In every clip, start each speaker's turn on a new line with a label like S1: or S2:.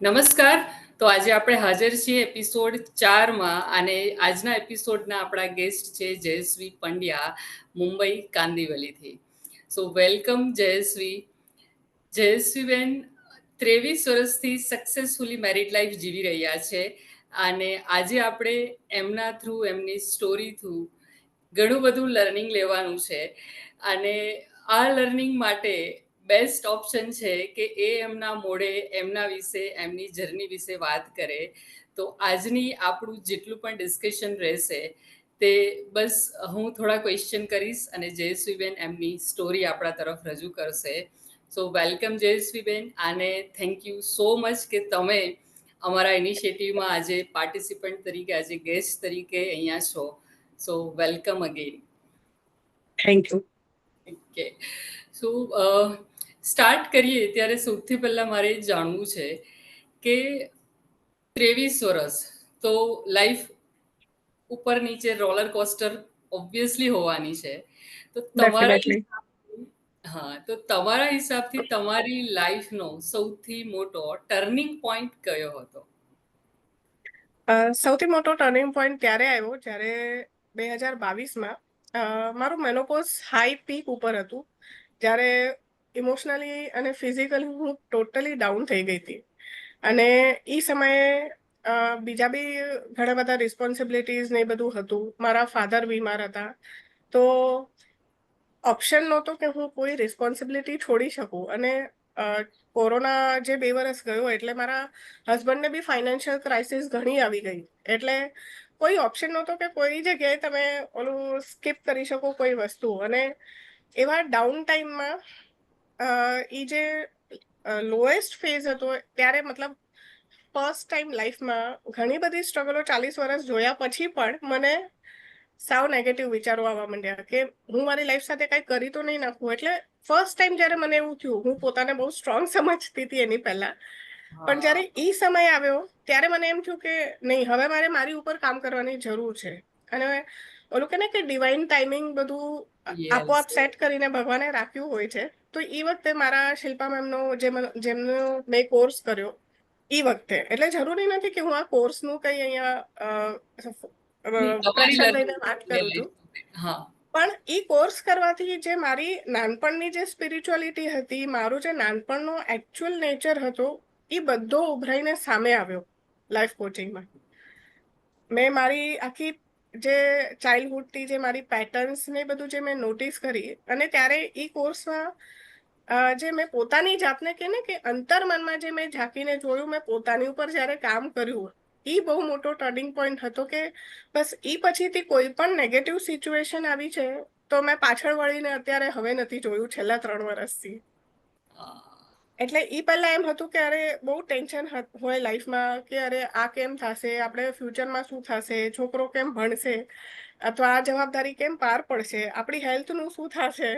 S1: નમસ્કાર. તો આજે આપણે હાજર છીએ એપિસોડ 4માં અને આજના એપિસોડના આપણા ગેસ્ટ છે જયશ્રી પંડ્યા, મુંબઈ કાંદિવલીથી. સો વેલકમ જયશ્રી. જયશ્રીબેન 23 વર્ષથી સક્સેસફુલી મેરિડ લાઈફ જીવી રહ્યા છે અને આજે આપણે એમના થ્રુ, એમની સ્ટોરી થ્રુ ઘણું બધું લર્નિંગ લેવાનું છે અને આ લર્નિંગ માટે બેસ્ટ ઓપ્શન છે કે એ એમના મોઢે એમના વિશે, એમની જર્ની વિશે વાત કરે. તો આજની આપણું જેટલું પણ ડિસ્કશન રહેશે તે બસ હું થોડા ક્વેશ્ચન કરીશ અને જયશ્રીબેન એમની સ્ટોરી આપણા તરફ રજૂ કરશે. સો વેલકમ જયશ્રીબેન, અને થેન્ક યુ સો મચ કે તમે અમારા ઇનિશિયેટિવમાં આજે પાર્ટિસિપન્ટ તરીકે, આજે ગેસ્ટ તરીકે અહીંયા છો. સો welcome again.
S2: Thank you.
S1: Okay, so start કરીએ ત્યારે સૌથી પહેલાં મારે જાણવું છે કે 23 વર્ષ તો લાઈફ ઉપર નીચે રોલર કોસ્ટર ઓબ્વિયસલી હોવાની છે. તો
S2: ડેફિનેટલી
S1: તમારા હિસાબથી તમારી લાઈફનો સૌથી મોટો ટર્નિંગ પોઈન્ટ કયો હતો?
S2: સૌથી મોટો ટર્નિંગ પોઈન્ટ ત્યારે આવ્યો જ્યારે 2022માં મારું મેનોપોઝ હાઈ પીક ઉપર હતું, જ્યારે ઇમોશનલી અને ફિઝિકલી હું ટોટલી ડાઉન થઈ ગઈ હતી. અને એ સમયે બીજા બી ઘણા બધા રિસ્પોન્સિબિલિટીઝ ને એ બધું હતું. મારા ફાધર બીમાર હતા, તો ઓપ્શન નહોતો કે હું કોઈ રિસ્પોન્સિબિલિટી છોડી શકું. અને કોરોના જે 2 વર્ષ ગયો એટલે મારા હસબન્ડને બી ફાઇનાન્શિયલ ક્રાઇસિસ ઘણી આવી ગઈ. એટલે કોઈ ઓપ્શન નહોતો કે કોઈ જગ્યાએ તમે ઓલું સ્કીપ કરી શકો કોઈ વસ્તુ. અને એવા ડાઉન ટાઈમમાં એ જે લોએસ્ટ ફેઝ હતો ત્યારે, મતલબ ફર્સ્ટ ટાઈમ લાઈફમાં ઘણી બધી સ્ટ્રગલો 40 વર્ષ જોયા પછી પણ મને સાવ નેગેટિવ વિચારો આવવા માંડ્યા કે હું મારી લાઈફ સાથે કંઈ કરી તો નહીં નાખું. એટલે ફર્સ્ટ ટાઈમ જ્યારે મને એવું થયું, હું પોતાને બહુ સ્ટ્રોંગ સમજતી હતી એની પહેલા, પણ જ્યારે એ સમય આવ્યો ત્યારે મને એમ થયું કે નહીં, હવે મારે મારી ઉપર કામ કરવાની જરૂર છે. અને ઓલું કે ને કે ડિવાઇન ટાઈમિંગ બધું આપોઆપ સેટ કરીને ભગવાને રાખ્યું હોય છે. તો એ વખતે મારા શિલ્પા મેમનો જેમનો મેં કોર્સ કર્યો એ વખતે, એટલે જરૂરી નથી કે હું આ કોર્સનું કંઈ અહીંયા પ્રેશર લઈને વાત કરું છું, પણ એ કોર્સ કરવાથી જે મારી નાનપણની જે સ્પિરિચ્યુઅલિટી હતી, મારું જે નાનપણનો એકચ્યુઅલ નેચર હતો, એ બધો ઉભરાઈને સામે આવ્યો લાઈફ કોચિંગમાં. મેં મારી આખી જે ચાઇલ્ડહુડથી જે મારી પેટર્ન્સ ને બધું જે મેં નોટિસ કરી, અને ત્યારે એ કોર્સમાં જે મેં પોતાની જાતને કે ને કે અંતરમનમાં જે મેં ઝાંકીને જોયું, મેં પોતાની ઉપર જ્યારે કામ કર્યું, એ બહુ મોટો ટર્નિંગ પોઈન્ટ હતો. કે બસ એ પછીથી કોઈ પણ નેગેટિવ સિચ્યુએશન આવી છે તો મેં પાછળ વળીને અત્યારે હવે નથી જોયું છેલ્લા 3 વર્ષથી. એટલે એ પહેલા એમ હતું કે અરે બહુ ટેન્શન હોય લાઈફમાં કે અરે આ કેમ થશે, આપણે ફ્યુચરમાં શું થશે, છોકરો કેમ ભણશે, અથવા આ જવાબદારી કેમ પાર પડશે, આપણી હેલ્થનું શું થશે.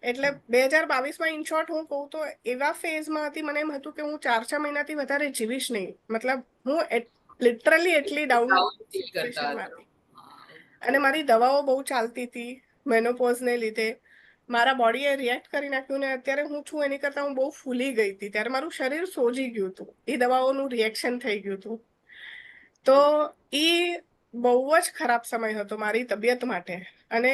S2: એટલે 2022માં ઇન શોર્ટ હું કહું તો એવા ફેઝમાં હતી, મને એમ હતું કે હું 4-6 મહિનાથી વધારે જીવીશ નહીં. મતલબ હું લિટરલી એટલી ડાઉન સિચ્યુએશનમાં હતી. અને મારી દવાઓ બહુ ચાલતી હતી મેનોપોઝને લીધે. મારા બોડીએ રિએક્ટ કરી નાખ્યું ને અત્યારે હું છું એની કરતાં હું બહુ ફૂલી ગઈ હતી. ત્યારે મારું શરીર સોજી ગયું હતું, એ દવાઓનું રિએક્શન થઈ ગયું હતું. તો એ બહુ જ ખરાબ સમય હતો મારી તબિયત માટે. અને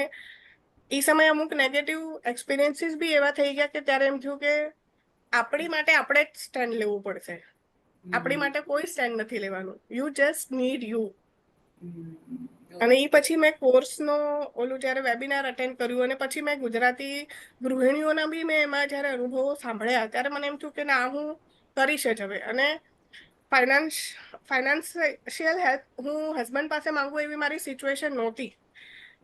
S2: એ સમયે અમુક નેગેટિવ એક્સપિરિયન્સીસ બી એવા થઈ ગયા કે ત્યારે એમ થયું કે આપણી માટે આપણે જ સ્ટેન્ડ લેવું પડશે. આપણી માટે કોઈ સ્ટેન્ડ નથી લેવાનું, યુ જસ્ટ નીડ યુ. અને એ પછી મેં કોર્સનો ઓલું જ્યારે વેબિનાર અટેન્ડ કર્યું, અને પછી મેં ગુજરાતી ગૃહિણીઓના બી મેં એમાં જ્યારે અનુભવો સાંભળ્યા, ત્યારે મને એમ થયું કે ના, હું કરીશ જ હવે. અને ફાઇનાન્શિયલ હેલ્પ હું હસબન્ડ પાસે માંગુ એવી મારી સિચ્યુએશન નહોતી,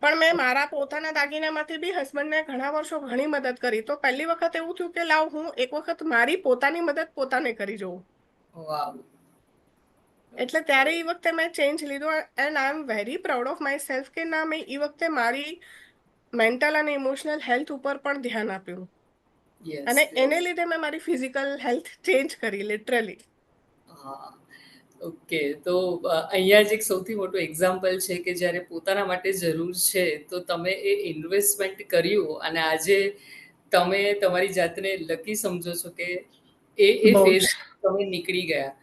S2: પણ મેં મારા પોતાના દાગીનામાંથી બી હસબન્ડને ઘણા વર્ષો ઘણી મદદ કરી. તો પહેલી વખત એવું થયું કે લાવ હું એક વખત મારી પોતાની મદદ પોતાને કરી જોઉં. એટલે ત્યારે એ વખતે મેં ચેન્જ લીધો. And I am very proud of my self કે ના, મેં એ વખતે મારી મેન્ટલ અને ઇમોશનલ હેલ્થ ઉપર પણ ધ્યાન આપ્યું. અને એને લીધે મેં મારી ફિઝિકલ હેલ્થ ચેન્જ કરી લિટરલી.
S1: ઓકે, તો અહીંયા જ એક સૌથી મોટું એક્ઝામ્પલ છે કે જ્યારે પોતાના માટે જરૂર છે તો તમે એ ઇન્વેસ્ટમેન્ટ કર્યું અને આજે તમે તમારી જાતને લકી સમજો છો કે એ
S2: બહુ
S1: ફેઝ
S2: જ
S1: તમે નીકળી ગયા.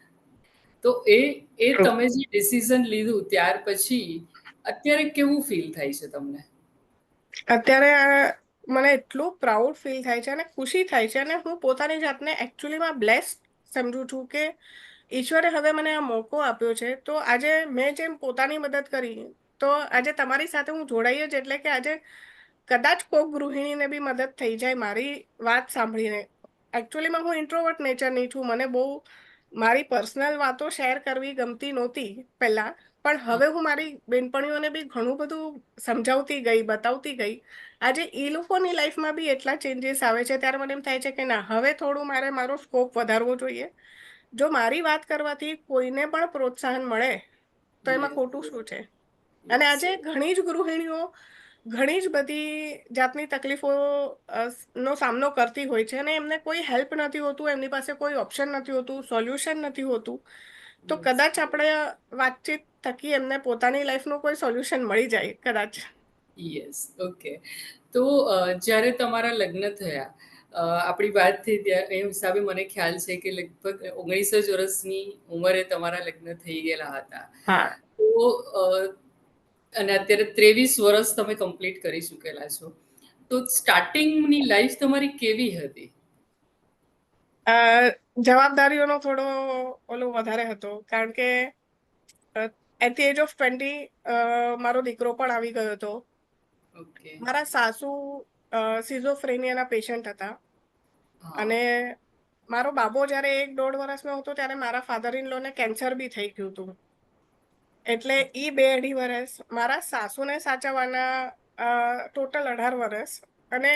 S1: તો એ
S2: ટ્રુ.
S1: તમે જે ડિસિઝન લીધું ત્યાર પછી અત્યારે કેવું ફીલ થાય છે તમને?
S2: અત્યારે મને એટલું પ્રાઉડ ફીલ થાય છે અને ખુશી થાય છે, અને હું પોતાની જાતને એકચ્યુઅલીમાં બ્લેસ્ડ સમજુ છું કે ઈશ્વરે હવે મને આ મોકો આપ્યો છે. તો આજે મેં જેમ પોતાની મદદ કરી, તો આજે તમારી સાથે હું જોડાઈ જ, એટલે કે આજે કદાચ કોક ગૃહિણીને બી મદદ થઈ જાય મારી વાત સાંભળીને. એકચ્યુઅલીમાં હું ઇન્ટ્રોવર્ટ નેચરની છું. મને બહુ મારી પર્સનલ વાતો શેર કરવી ગમતી નહોતી પહેલા, પણ હવે હું મારી બેનપણીઓને બી ઘણું બધું સમજાવતી ગઈ, બતાવતી ગઈ. આજે એ લોકોની લાઈફમાં બી એટલા ચેન્જીસ આવે છે, ત્યારે મને એમ થાય છે કે ના, હવે થોડું મારો સ્કોપ વધારવો જોઈએ. જો મારી વાત કરવાથી કોઈને પણ પ્રોત્સાહન મળે તો એમાં
S1: યસ,
S2: ખોટું શું છે? અને
S1: યસ.
S2: આજે ઘણી જ ગૃહિણીઓ ઘણી જ બધી જાતની તકલીફો નો સામનો કરતી હોય છે, અને એમને કોઈ હેલ્પ નથી હોતું, એમની પાસે કોઈ ઓપ્શન નથી હોતું, સોલ્યુશન નથી હોતું. તો
S1: યસ.
S2: કદાચ આપણે વાતચીત થકી એમને પોતાની લાઈફનું કોઈ સોલ્યુશન મળી જાય કદાચ.
S1: Yes, okay. તો જ્યારે તમારા લગ્ન થયા, આપણી વાત થઈ ત્યાં એ હિસાબે મને ખ્યાલ છે કે લગભગ 19 જ વર્ષની ઉંમરે તમારા લગ્ન થઈ ગયેલા હતા.
S2: હા.
S1: તો અને અત્યારે 23 વર્ષ તમે કમ્પ્લીટ કરી ચૂકેલા છો. તો સ્ટાર્ટિંગની લાઈફ તમારી કેવી હતી?
S2: અ, જવાબદારીઓનો થોડો ઓલો વધારે હતો, કારણ કે એટ ધી એજ ઓફ 20 મારો દીકરો પણ આવી ગયો હતો.
S1: ઓકે.
S2: મારા સાસુ સિઝોફ્રેનિયાના પેશન્ટ હતા,
S1: હા.
S2: અને મારો બાબો જ્યારે 1-1.5 વર્ષનો હતો ત્યારે મારા ફાધર ઇન લોને કેન્સર બી થઈ ગયું હતું. એટલે ઈ 2-2.5 વર્ષ મારા સાસુને સાચવવાના, ટોટલ 18 વર્ષ. અને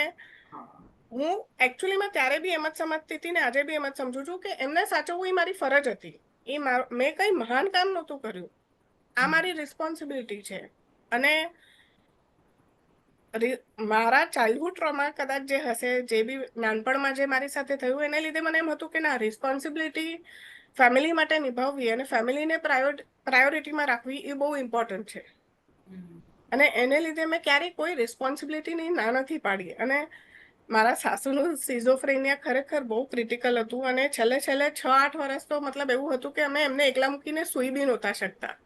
S1: હા.
S2: હું એકચ્યુઅલીમાં ત્યારે બી એમ જ સમજતી હતી ને આજે બી એમ જ સમજુ છું કે એમને સાચવવું એ મારી ફરજ હતી. મેં કઈ મહાન કામ નહોતું કર્યું. આ મારી રિસ્પોન્સિબિલિટી છે. અને મારા ચાઇલ્ડહુડ ટ્રોમા કદાચ જે હશે, જે બી નાનપણમાં જે મારી સાથે થયું, એને લીધે મને એમ હતું કે ના, રિસ્પોન્સિબિલિટી ફેમિલી માટે નિભાવવી અને ફેમિલીને પ્રાયોરિટીમાં રાખવી એ બહુ ઇમ્પોર્ટન્ટ છે. અને એને લીધે મેં ક્યારેય કોઈ રિસ્પોન્સિબિલિટીની ના નથી પાડી. અને મારા સાસુનું સિઝોફ્રેનિયા ખરેખર બહુ ક્રિટિકલ હતું, અને છેલ્લે 6-8 વર્ષ તો મતલબ એવું હતું કે અમે એમને એકલા મૂકીને સૂઈ બી નહોતા શકતા.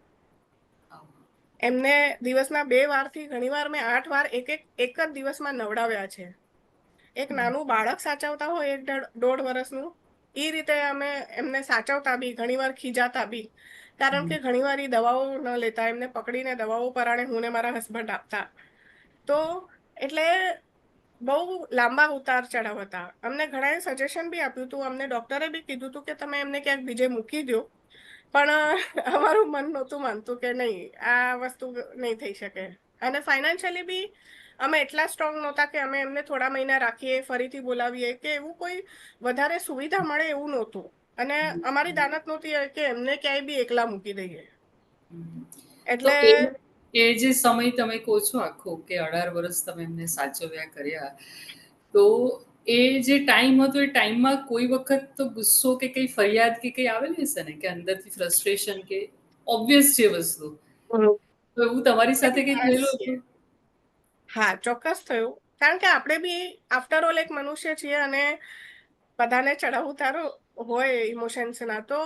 S2: એમને દિવસના 2 વારથી ઘણીવાર મેં 8 વાર એક જ દિવસમાં નવડાવ્યા છે. એક નાનું બાળક સાચવતા હોય 1-1.5 વર્ષનું, એ રીતે અમે એમને સાચવતા બી, ઘણીવાર ખીજાતા બી, કારણ કે ઘણીવાર એ દવાઓ ન લેતા, એમને પકડીને દવાઓ પરાણે હું ને મારા હસબન્ડ આપતા. તો એટલે બહુ લાંબા ઉતાર ચઢાવ હતા. અમને ઘણાએ સજેશન બી આપ્યું હતું, અમને ડોક્ટરે બી કીધું હતું કે તમે એમને ક્યાંક બીજે મૂકી દો, પણ અમારું મન નહોતું માનતું કે નહીં, આ વસ્તુ નહીં થઈ શકે. અને ફાઇનાન્શિયલી બી અમે એટલા સ્ટ્રોંગ નહોતા કે અમે એમને થોડા મહિના રાખીએ, ફરીથી બોલાવીએ, કે એવું કોઈ વધારે સુવિધા મળે એવું નહોતું. અને અમારી દાનત નહોતી કે એમને ક્યાંય બી એકલા મૂકી દઈએ.
S1: તો
S2: એટલે
S1: એ જે સમય તમે કહો છો આખો કે 18 વર્ષ તમે એમને સાચવ્યા કર્યા, તો એ જે ટાઈમ હતો એ ટાઈમમાં કોઈ વખત તો ગુસ્સો કે કઈ ફરિયાદ કે કઈ આવેલી હશે ને, કે અંદરથી ફ્રસ્ટ્રેશન, કે ઓબ્વિયસ છે વસ્તુ. તો એવું તમારી સાથે કઈ થયેલું હતું?
S2: હા, ચોક્કસ થયું. કારણ કે આપણે બી આફ્ટર ઓલ એક મનુષ્ય છીએ, અને બધાને ચડાવ ઉતારો હોય ઇમોશન્સના. તો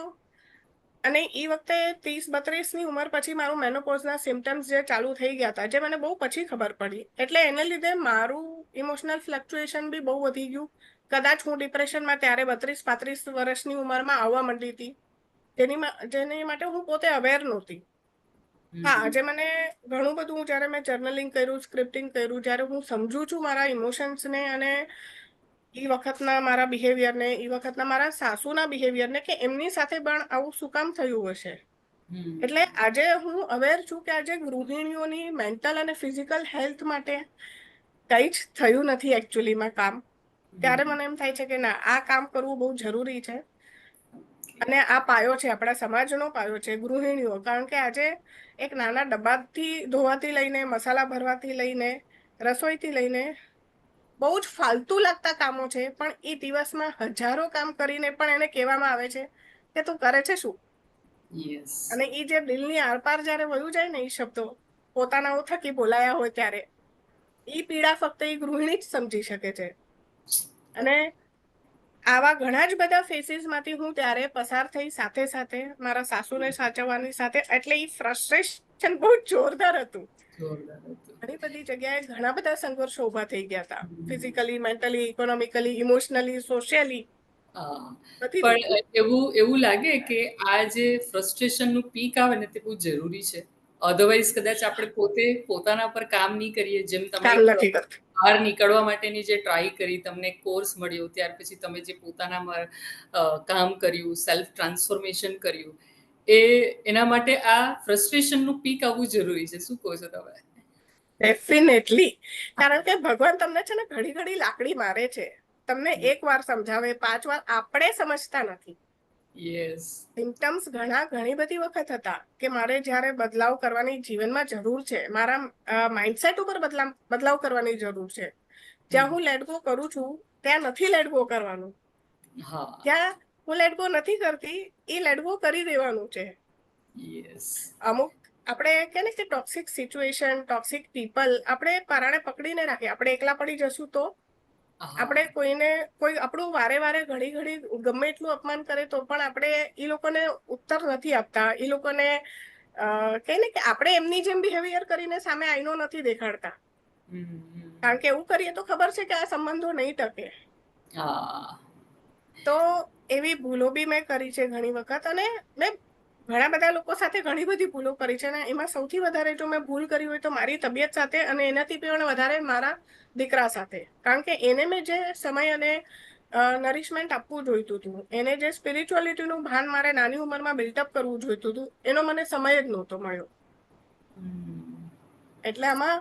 S2: અને એ વખતે 30-32ની ઉંમર પછી મારું મેનોપોઝના સિમ્ટમ્સ જે ચાલુ થઈ ગયા હતા, જે મને બહુ પછી ખબર પડી. એટલે એને લીધે મારું ઇમોશનલ ફ્લક્ચ્યુએશન બી બહુ વધી ગયું. કદાચ હું ડિપ્રેશનમાં ત્યારે 32-35 વર્ષની ઉંમરમાં આવવા માંડી હતી, જેની માટે હું પોતે અવેર નહોતી. હા, આજે મને ઘણું બધું, જ્યારે મેં જર્નલિંગ કર્યું, સ્ક્રિપ્ટિંગ કર્યું, જ્યારે હું સમજુ છું મારા ઇમોશન્સને, અને એ વખતના મારા બિહેવિયરને, એ વખતના મારા સાસુના બિહેવિયરને, કે એમની સાથે પણ આવું શું કામ થયું હશે. એટલે આજે હું અવેર છું કે આજે ગૃહિણીઓની મેન્ટલ અને ફિઝિકલ હેલ્થ માટે કંઈ જ થયું નથી એકચ્યુઅલીમાં કામ. ત્યારે મને એમ થાય છે કે ના, આ કામ કરવું બહુ જરૂરી છે. અને આ પાયો છે, આપણા સમાજનો પાયો છે, ગૃહિણીઓ. કારણ કે આજે એક નાના ડબ્બાથી ધોવાથી લઈને, મસાલા ભરવાથી લઈને, રસોઈથી લઈને બહુ જ ફાલતુ લાગતા કામો છે, પણ એ દિવસમાં હજારો કામ કરીને પણ એને કહેવામાં આવે છે કે તું કરે છે શું.
S1: યસ.
S2: અને એ જે દિલની આરપાર જ્યારે વયું જાય ને, એ શબ્દો પોતાના થકી બોલાયા હોય ત્યારે, એ પીડા ફક્ત એ ગૃહિણી જ સમજી શકે છે. અને આવા ઘણા જ બધા ફેસીસમાંથી હું ત્યારે પસાર થઈ, સાથે સાથે મારા સાસુને સાચવવાની સાથે. એટલે એ ફ્રસ્ટ્રેશન બહુ જોરદાર હતું. ઘણી બધી જગ્યાએ ઘણા બધા સંઘર્ષો ઉભા થઈ ગયા હતા, physically, mentally, economically, emotionally, socially.
S1: પણ એવું લાગે કે આ જે ફ્રસ્ટ્રેશનનું પીક આવે ને તે બહુ જરૂરી છે. અધરવાઇઝ કદાચ આપણે પોતાના પર કામ નહીં કરીએ, જેમ તમે બહાર નીકળવા માટેની જે ટ્રાય કરી, તમને કોર્સ મળ્યો, ત્યાર પછી તમે જે પોતાનામાં કામ કર્યું, સેલ્ફ ટ્રાન્સફોર્મેશન કર્યું, એના માટે આ ફ્રસ્ટ્રેશનનું પીક આવવું જરૂરી છે. શું કહો છો તમે?
S2: ડેફિનેટલી. કારણ કે ભગવાન તમને છે ને ઘડી ઘડી લાકડી મારે છે, તમને 1 વાર સમજાવે, 5 વાર. આપણે સમજતા નથી. સિમ્પટમ્સ ઘણી બધી વખત હતા કે મારે જ્યારે બદલાવ કરવાની જીવનમાં જરૂર છે, મારા માઇન્ડસેટ ઉપર બદલાવ કરવાની જરૂર છે. જ્યાં હું લેટ ગો કરું છું ત્યાં નથી લેટ ગો કરવાનું. જ્યાં હું લેટ ગો નથી કરતી એ લેટ ગો કરી દેવાનું છે. અમુક આપણે કે ને કે ટોક્સિક સિચ્યુએશન, ટોક્સિક પીપલ આપણે પરાણે પકડીને રાખીએ. આપણે એકલા પડી જશું તો આપણે કોઈ આપણું વારે વારે ઘડી ગમે એટલું અપમાન કરે તો પણ આપણે એ લોકોને ઉત્તર નથી આપતા. એ લોકોને કે ને કે આપણે એમની જેમ બિહેવિયર કરીને સામે આઈનો નથી દેખાડતા. કારણ કે એવું કરીએ તો ખબર છે કે આ સંબંધો નહીં ટકે. તો એવી ભૂલો બી મેં કરી છે ઘણી વખત, અને મેં ઘણા બધા લોકો સાથે ઘણી બધી ભૂલો કરી છે. અને એમાં સૌથી વધારે જો મેં ભૂલ કરી હોય તો મારી તબિયત સાથે, અને એનાથી પણ વધારે મારા દીકરા સાથે. કારણ કે એને મેં જે સમય અને નરિશમેન્ટ આપવું જોઈતું હતું, એને જે સ્પિરિચ્યુઅલિટીનું ભાન મારે નાની ઉંમરમાં બિલ્ટઅપ કરવું જોઈતું હતું, એનો મને સમય જ નહોતો મળ્યો. એટલે આમાં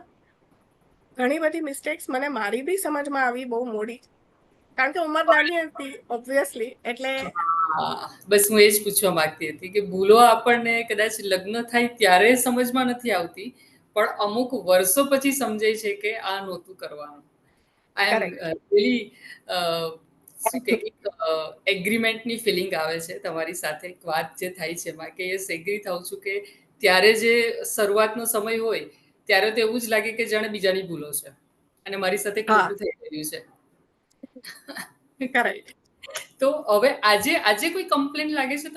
S2: ઘણી બધી મિસ્ટેક્સ મને મારી બી સમજમાં આવી બહુ મોડી, કારણ કે ઉંમર નાની હતી ઓબ્વિયસલી. એટલે
S1: બસ હું એ જ પૂછવા માંગતી હતી કે ભૂલો આપણને કદાચ લગ્ન થાય ત્યારે સમજમાં નથી આવતી, પણ અમુક વર્ષો પછી સમજાય છે કે આ નહોતું કરવાનું. આઈ એમ રિયલી શું કે એગ્રીમેન્ટની ફિલિંગ આવે છે તમારી સાથે વાત જે થાય છે એમાં, કે યસ એગ્રી થાઉં છું કે ત્યારે જે શરૂઆતનો સમય હોય ત્યારે તો એવું જ લાગે કે જાણે બીજાની ભૂલો છે અને મારી સાથે ખોટું થઈ રહ્યું છે. તો હવે આજે કોઈ કમ્પ્લેન લાગે છે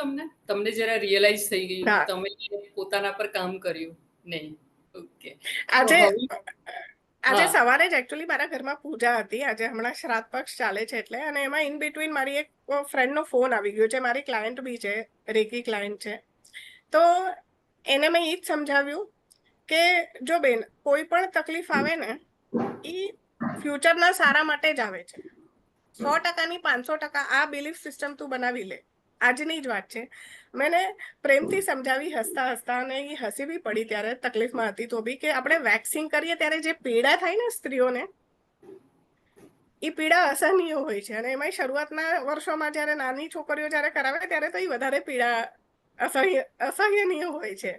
S1: તમને જરા રિયલાઇઝ થઈ ગયું, તમે પોતાના પર કામ કર્યું? નહીં. ઓકે.
S2: આજે સવારે જ એકચ્યુઅલી મારા ઘરમાં પૂજા હતી. આજે હમણાં શ્રાદ્ધ પક્ષ ચાલે છે એટલે, અને એમાં ઇન બિટવીન મારી એક ફ્રેન્ડનો ફોન આવી ગયો છે. મારી ક્લાયન્ટ બી છે, રેકી ક્લાયન્ટ છે. તો એને મેં એ જ સમજાવ્યું કે જો બેન, કોઈ પણ તકલીફ આવે ને એ ફ્યુચરના સારા માટે જ આવે છે. 100%ની 500% આ બિલીફ સિસ્ટમ તું બનાવી લે. આજની જ વાત છે. મેં પ્રેમથી સમજાવી, હસતા હસતા, અને એ હસી બી પડી ત્યારે, તકલીફમાં હતી તો બી, કે આપણે વેક્સિંગ કરીએ ત્યારે જે પીડા થાય ને સ્ત્રીઓને, એ પીડા અસહનીય હોય છે. અને એમાં શરૂઆતના વર્ષોમાં જ્યારે નાની છોકરીઓ જ્યારે કરાવે ત્યારે તો એ વધારે પીડા અસહ્યનીય હોય છે.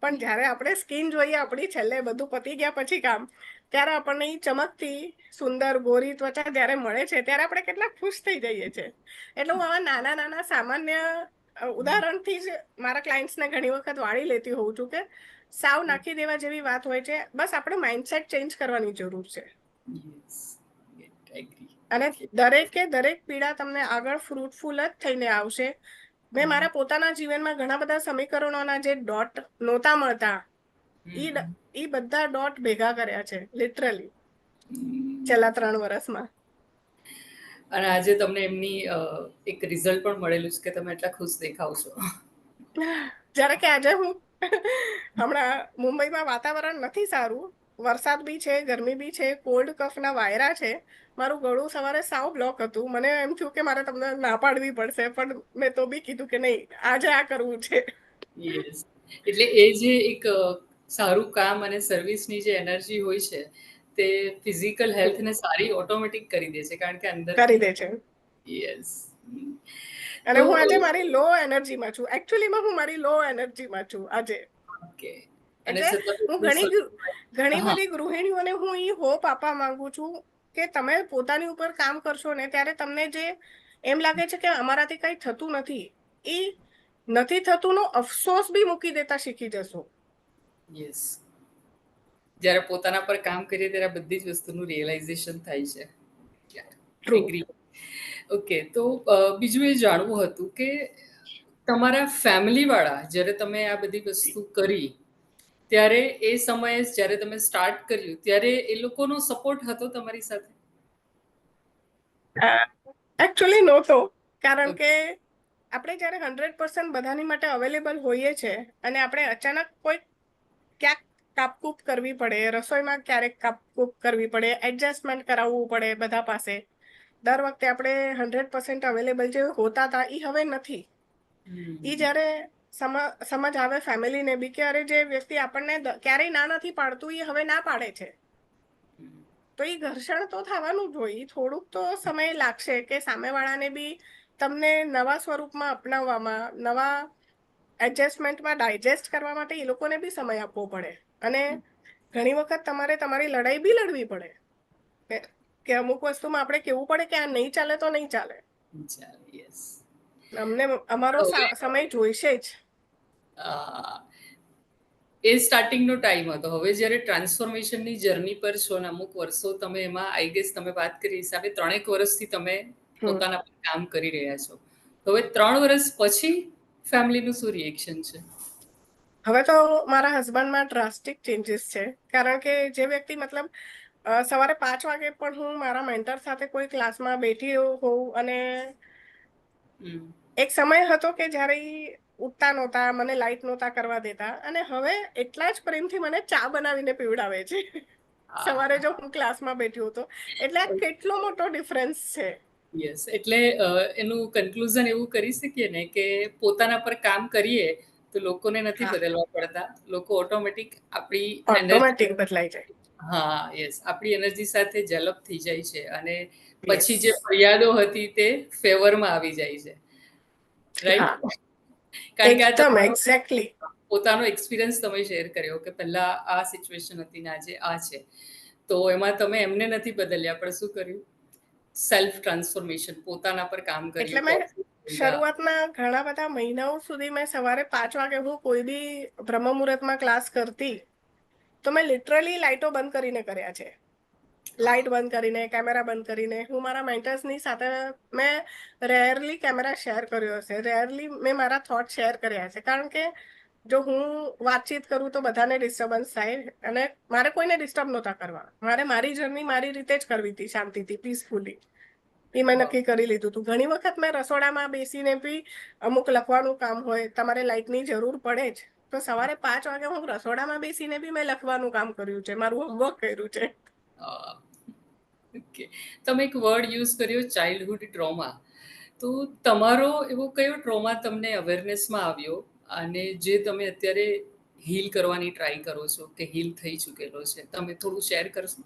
S2: પણ જ્યારે આપણે સ્કિન જોઈએ આપણી, છેલ્લે બધું પતી ગયા પછી કામ, ત્યારે આપણને એ ચમકતી સુંદર ગોરી ત્વચા જ્યારે મળે છે ત્યારે આપણે કેટલા ખુશ થઈ જઈએ છીએ. એટલે હું આવા નાના નાના સામાન્ય ઉદાહરણથી જ મારા ક્લાયન્ટ્સને ઘણી વખત વાળી લેતી હોઉં છું કે સાવ નાખી દેવા જેવી વાત હોય છે. બસ આપણે માઇન્ડસેટ ચેન્જ કરવાની જરૂર છે. અને દરેક પીડા તમને આગળ ફ્રૂટફુલ જ થઈને આવશે. મેં મારા પોતાના જીવનમાં ઘણા બધા સમીકરણોના જે ડોટ નહોતા મળતા, એ બધા ડોટ ભેગા કર્યા છે લિટરલી છેલ્લા 3 વર્ષમાં.
S1: અને આજે તમને એમની એક રિઝલ્ટ પણ મળેલું છે કે તમે એટલા ખુશ દેખાવ છો.
S2: જ્યારે કે આજે હું હમણાં મુંબઈમાં વાતાવરણ નથી સારું, વરસાદ બી છે, ગરમી બી છે, કોલ્ડ કફના વાયરા છે. મારું ગળું સવારે સાવ બ્લોક હતું. મને એમ થયું કે મારે તમને ના પાડવી પડશે, પણ મેં તો બી કીધું કે નહીં, આજે આ કરવું છે.
S1: એટલે એ જે એક સારું કામ અને સર્વિસની જે એનર્જી હોય છે તે ફિઝિકલ હેલ્થને સારી ઓટોમેટિક કરી દે છે, કારણ કે અંદર
S2: કરી દે છે.
S1: યસ.
S2: અને હું આજે મારી લો એનર્જીમાં છું. એકચ્યુઅલીમાં હું મારી લો એનર્જીમાં છું આજે. એટલે હું ઘણી બધી ગૃહિણીઓને હું એ હોપ આપવા માંગુ છું કે તમે પોતાની ઉપર કામ કરશો ને ત્યારે તમને જે એમ લાગે છે કે અમારાથી કંઈ થતું નથી, એ નથી થતું નો અફસોસ બી મૂકી દેતા શીખી જશો.
S1: યસ. જ્યારે પોતાના પર કામ કરીએ ત્યારે બધી જ વસ્તુનું રિયલાઇઝેશન થાય છે. એગ્રી. ઓકે, તો બીજું એ જાણવું હતું કે તમારા ફેમિલીવાળા જ્યારે તમે આ બધી વસ્તુ કરી, ત્યારે એ સમયે જ્યારે તમે સ્ટાર્ટ કર્યું ત્યારે એ લોકોનો સપોર્ટ હતો તમારી સાથે?
S2: એકચ્યુઅલી નહોતો, કારણ
S1: ઓકે.
S2: કે આપણે જ્યારે 100% બધાની માટે અવેલેબલ હોઈએ છે અને આપણે અચાનક કોઈ ક્યાંક કાપકૂપ કરવી પડે, રસોઈમાં ક્યારેક કાપકૂપ કરવી પડે, એડજસ્ટમેન્ટ કરાવવું પડે બધા પાસે, દર વખતે આપણે 100% અવેલેબલ જે હોતા હતા એ હવે નથી. એ જ્યારે સમજ આવે ફેમિલીને બી કે અરે જે વ્યક્તિ આપણને ક્યારેય ના નથી પાડતું એ હવે ના પાડે છે, તો એ ઘર્ષણ તો થવાનું જ હોય. થોડુંક તો સમય લાગશે કે સામેવાળાને બી તમને નવા સ્વરૂપમાં અપનાવવામાં, નવા એડજસ્ટમેન્ટમાં ડાયજેસ્ટ કરવા માટે એ લોકોને બી સમય આપવો પડે. અને ઘણી વખત તમારે તમારી લડાઈ બી લડવી પડે કે અમુક વસ્તુમાં આપણે કેવું પડે કે આ નહીં ચાલે તો નહીં ચાલે,
S1: યસ.
S2: અમને અમારો સમય જોઈશે જ.
S1: એ સ્ટાર્ટિંગનો ટાઈમ હતો. હવે જ્યારે ટ્રાન્સફોર્મેશનની જર્ની પર છો ને અમુક વર્ષો તમે એમાં, આઈ ગેસ તમે વાત કરી હિસાબે 3 વર્ષથી તમે પોતાના પર કામ કરી રહ્યા છો. તો હવે 3 વર્ષ પછી ફેમિલીનું શું રિએક્શન છે?
S2: હવે તો મારા હસબન્ડમાં ડ્રાસ્ટિક ચેન્જીસ છે, કારણ કે જે વ્યક્તિ મતલબ સવારે 5 વાગે પણ હું મારા મેન્ટર સાથે કોઈ ક્લાસમાં બેઠી હોઉં, અને એક સમય હતો કે જ્યારે ઉઠતા નહોતા, મને લાઈટ નહોતા કરવા દેતા, અને હવે એટલા જ પ્રેમથી મને ચા બનાવીને પીવડાવે છે સવારે જો હું ક્લાસમાં બેઠી હોઉં તો. એટલે આ કેટલો મોટો ડિફરન્સ છે.
S1: યસ, એટલે એનું કન્ક્લુઝન એવું કરી શકીએ ને કે પોતાના પર કામ કરીએ તો લોકોને નથી બદલવા પડતા, લોકો ઓટોમેટિક આપણી
S2: ઓટોમેટિક બદલાઈ જાય.
S1: હા, યસ, આપણી એનર્જી સાથે ડેવલપ થઈ જાય છે અને
S2: યસ.
S1: પછી જે ફરિયાદો હતી તે ફેવરમાં આવી જાય છે, રાઈટ?
S2: હા,
S1: કારણ કે આ
S2: એકદમ
S1: તમારો
S2: એક્ઝેક્ટલી.
S1: પોતાનો એક્સપિરિયન્સ તમે શેર કર્યો કે પહેલા આ સિચ્યુએશન હતી ને આજે આ છે, તો એમાં તમે એમને નથી બદલ્યા પણ શું કર્યું? સેલ્ફ ટ્રાન્સફોર્મેશન, પોતાના પર કામ
S2: એટલે
S1: કર્યું.
S2: મેં
S1: કોફી.
S2: શરૂઆતના ઘણા બધા મહિનાઓ સુધી મેં સવારે 5 વાગે હું કોઈ બી બ્રહ્મ મુહૂર્તમાં ક્લાસ કરતી, તો મેં લિટરલી લાઇટો બંધ કરીને કર્યા છે. લાઇટ બંધ કરીને, કેમેરા બંધ કરીને. હું મારા મેન્ટર્સની સાથે મેં રેરલી કેમેરા શેર કર્યો હશે, રેરલી મેં મારા થોટ શેર કર્યા છે, કારણ કે જો હું વાતચીત કરું તો બધાને ડિસ્ટર્બન્સ થાય, અને મારે કોઈને ડિસ્ટર્બ નહોતા કરવા. મારે મારી જર્ની મારી રીતે જ કરવી હતી, શાંતિથી, પીસફુલી. એ મેં નક્કી કરી લીધું હતું. ઘણી વખત મેં રસોડામાં બેસીને બી અમુક લખવાનું કામ હોય, તમારે લાઇટની જરૂર પડે જ, તો સવારે 5 વાગે હું રસોડામાં બેસીને બી મેં લખવાનું કામ કર્યું છે, મારું હોમવર્ક કર્યું છે.
S1: ઓકે, તમે એક વર્ડ યુઝ કર્યો, ચાઇલ્ડહુડ ટ્રોમા. તો તમારો એવો કયો ટ્રોમા તમને અવેરનેસમાં આવ્યો અને જે તમે અત્યારે હીલ કરવાની ટ્રાય કરો છો કે હીલ થઈ ચૂકેલો છે? તમે થોડું શેર કરશો?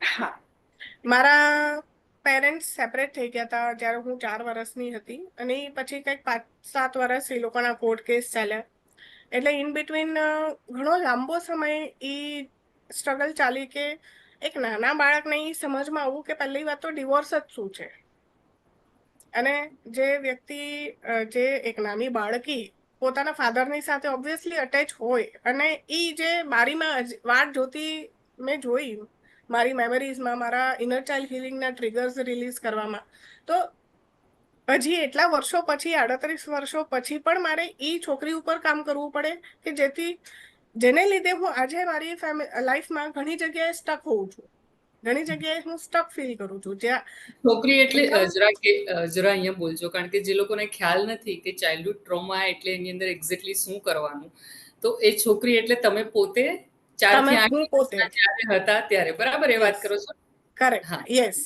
S2: હા, મારા પેરેન્ટ્સ સેપરેટ થઈ ગયા હતા જ્યારે હું 4 વર્ષની હતી, અને પછી કંઈક 5-7 વર્ષ એ લોકોના કોર્ટ કેસ ચાલ્યા. એટલે ઇન બિટવીન ઘણો લાંબો સમય એ સ્ટ્રગલ ચાલી કે એક નાના બાળકને એ સમજમાં આવવું કે પહેલી વાત તો ડિવોર્સ જ શું છે. અને જે વ્યક્તિ, જે એક નાની બાળકી પોતાના ફાધરની સાથે ઓબ્વિયસલી અટેચ હોય, અને એ જે બારીમાં વાટ જોતી મેં જોઈ મારી મેમરીઝમાં, મારા ઇનર ચાઇલ્ડ હિલિંગના ટ્રિગર્સ રિલીઝ કરવામાં, તો હજી એટલા વર્ષો પછી, 38 વર્ષો પછી પણ મારે એ છોકરી ઉપર કામ કરવું પડે કે જેને લીધે હું આજે મારી લાઈફમાં ઘણી જગ્યાએ સ્ટક હોઉં છું, ઘણી જગ્યાએ હું સ્ટક ફીલ કરું છું. જ્યાં
S1: છોકરી એટલે
S2: એકદમ
S1: જરા અહીંયા બોલજો, કારણ કે જે લોકોને ખ્યાલ નથી કે ચાઇલ્ડહુડ ટ્રોમા એટલે એની અંદર એક્ઝેક્ટલી શું કરવાનું, તો એ છોકરી એટલે તમે પોતે 4 થી 8
S2: હું પોતે
S1: વર્ષના જ્યારે હતા ત્યારે, બરાબર એ વાત
S2: યસ,
S1: કરો છો?
S2: કરેક્ટ,
S1: હા,
S2: યસ.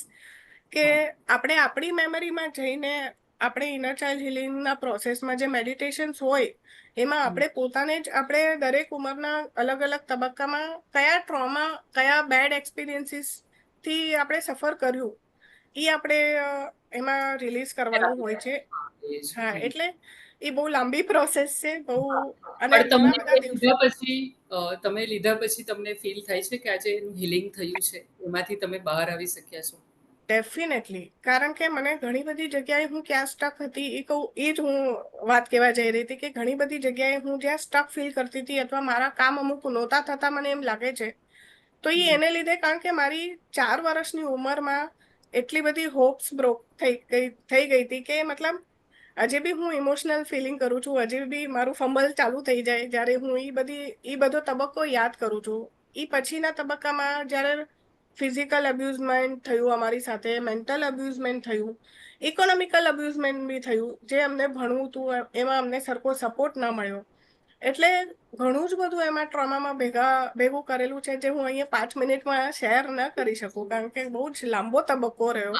S2: કે
S1: હા.
S2: આપણે આપણી મેમરીમાં જઈને આપણે ઇનર ચાઇલ્ડ હિલિંગના પ્રોસેસમાં જે મેડિટેશન્સ હોય, એમાં આપણે પોતાને જ, આપણે દરેક ઉંમરના અલગ અલગ તબક્કામાં કયા ટ્રોમા, કયા બેડ એક્સપિરિયન્સીસ થી આપણે સફર કર્યું, એ આપણે એમાં રિલીઝ કરવાનું હોય છે.
S1: એ જ.
S2: હા, એટલે એ બહુ લાંબી પ્રોસેસ છે, બહુ. અને
S1: પણ
S2: ઘણા
S1: તમને
S2: બધા
S1: એ
S2: દિવસો.
S1: લીધા પછી તમે લીધા પછી તમને ફીલ થાય છે કે આજે એનું હીલિંગ થયું છે, એમાંથી તમે બહાર આવી શક્યા છો?
S2: ડેફિનેટલી, કારણ કે મને ઘણી બધી જગ્યાએ હું ક્યાં સ્ટક હતી એ જ હું વાત કહેવા જઈ રહી હતી, કે ઘણી બધી જગ્યાએ હું જ્યાં સ્ટક ફીલ કરતી હતી, અથવા મારા કામ અમુક નહોતા થતા મને એમ લાગે છે, તો એ એને લીધે, કારણ કે મારી 4 વર્ષની ઉંમરમાં એટલી બધી હોપ્સ બ્રોક થઈ ગઈ હતી કે મતલબ હજી બી હું ઇમોશનલ ફિલિંગ કરું છું, હજી બી મારું ફંબલ ચાલુ થઈ જાય જ્યારે હું એ બધો તબક્કો યાદ કરું છું. એ પછીના તબક્કામાં જ્યારે ફિઝિકલ અબ્યુઝમેન્ટ થયું અમારી સાથે, મેન્ટલ અબ્યુઝમેન્ટ થયું, ઇકોનોમિકલ અબ્યુઝમેન્ટ બી થયું, જે અમને ભણવું હતું એમાં અમને સરખો સપોર્ટ ના મળ્યો. એટલે ઘણું જ બધું એમાં ટ્રોમામાં ભેગું કરેલું છે, જે હું અહીંયા 5 મિનિટમાં શેર ન કરી શકું, કારણ કે બહુ જ લાંબો તબક્કો રહ્યો.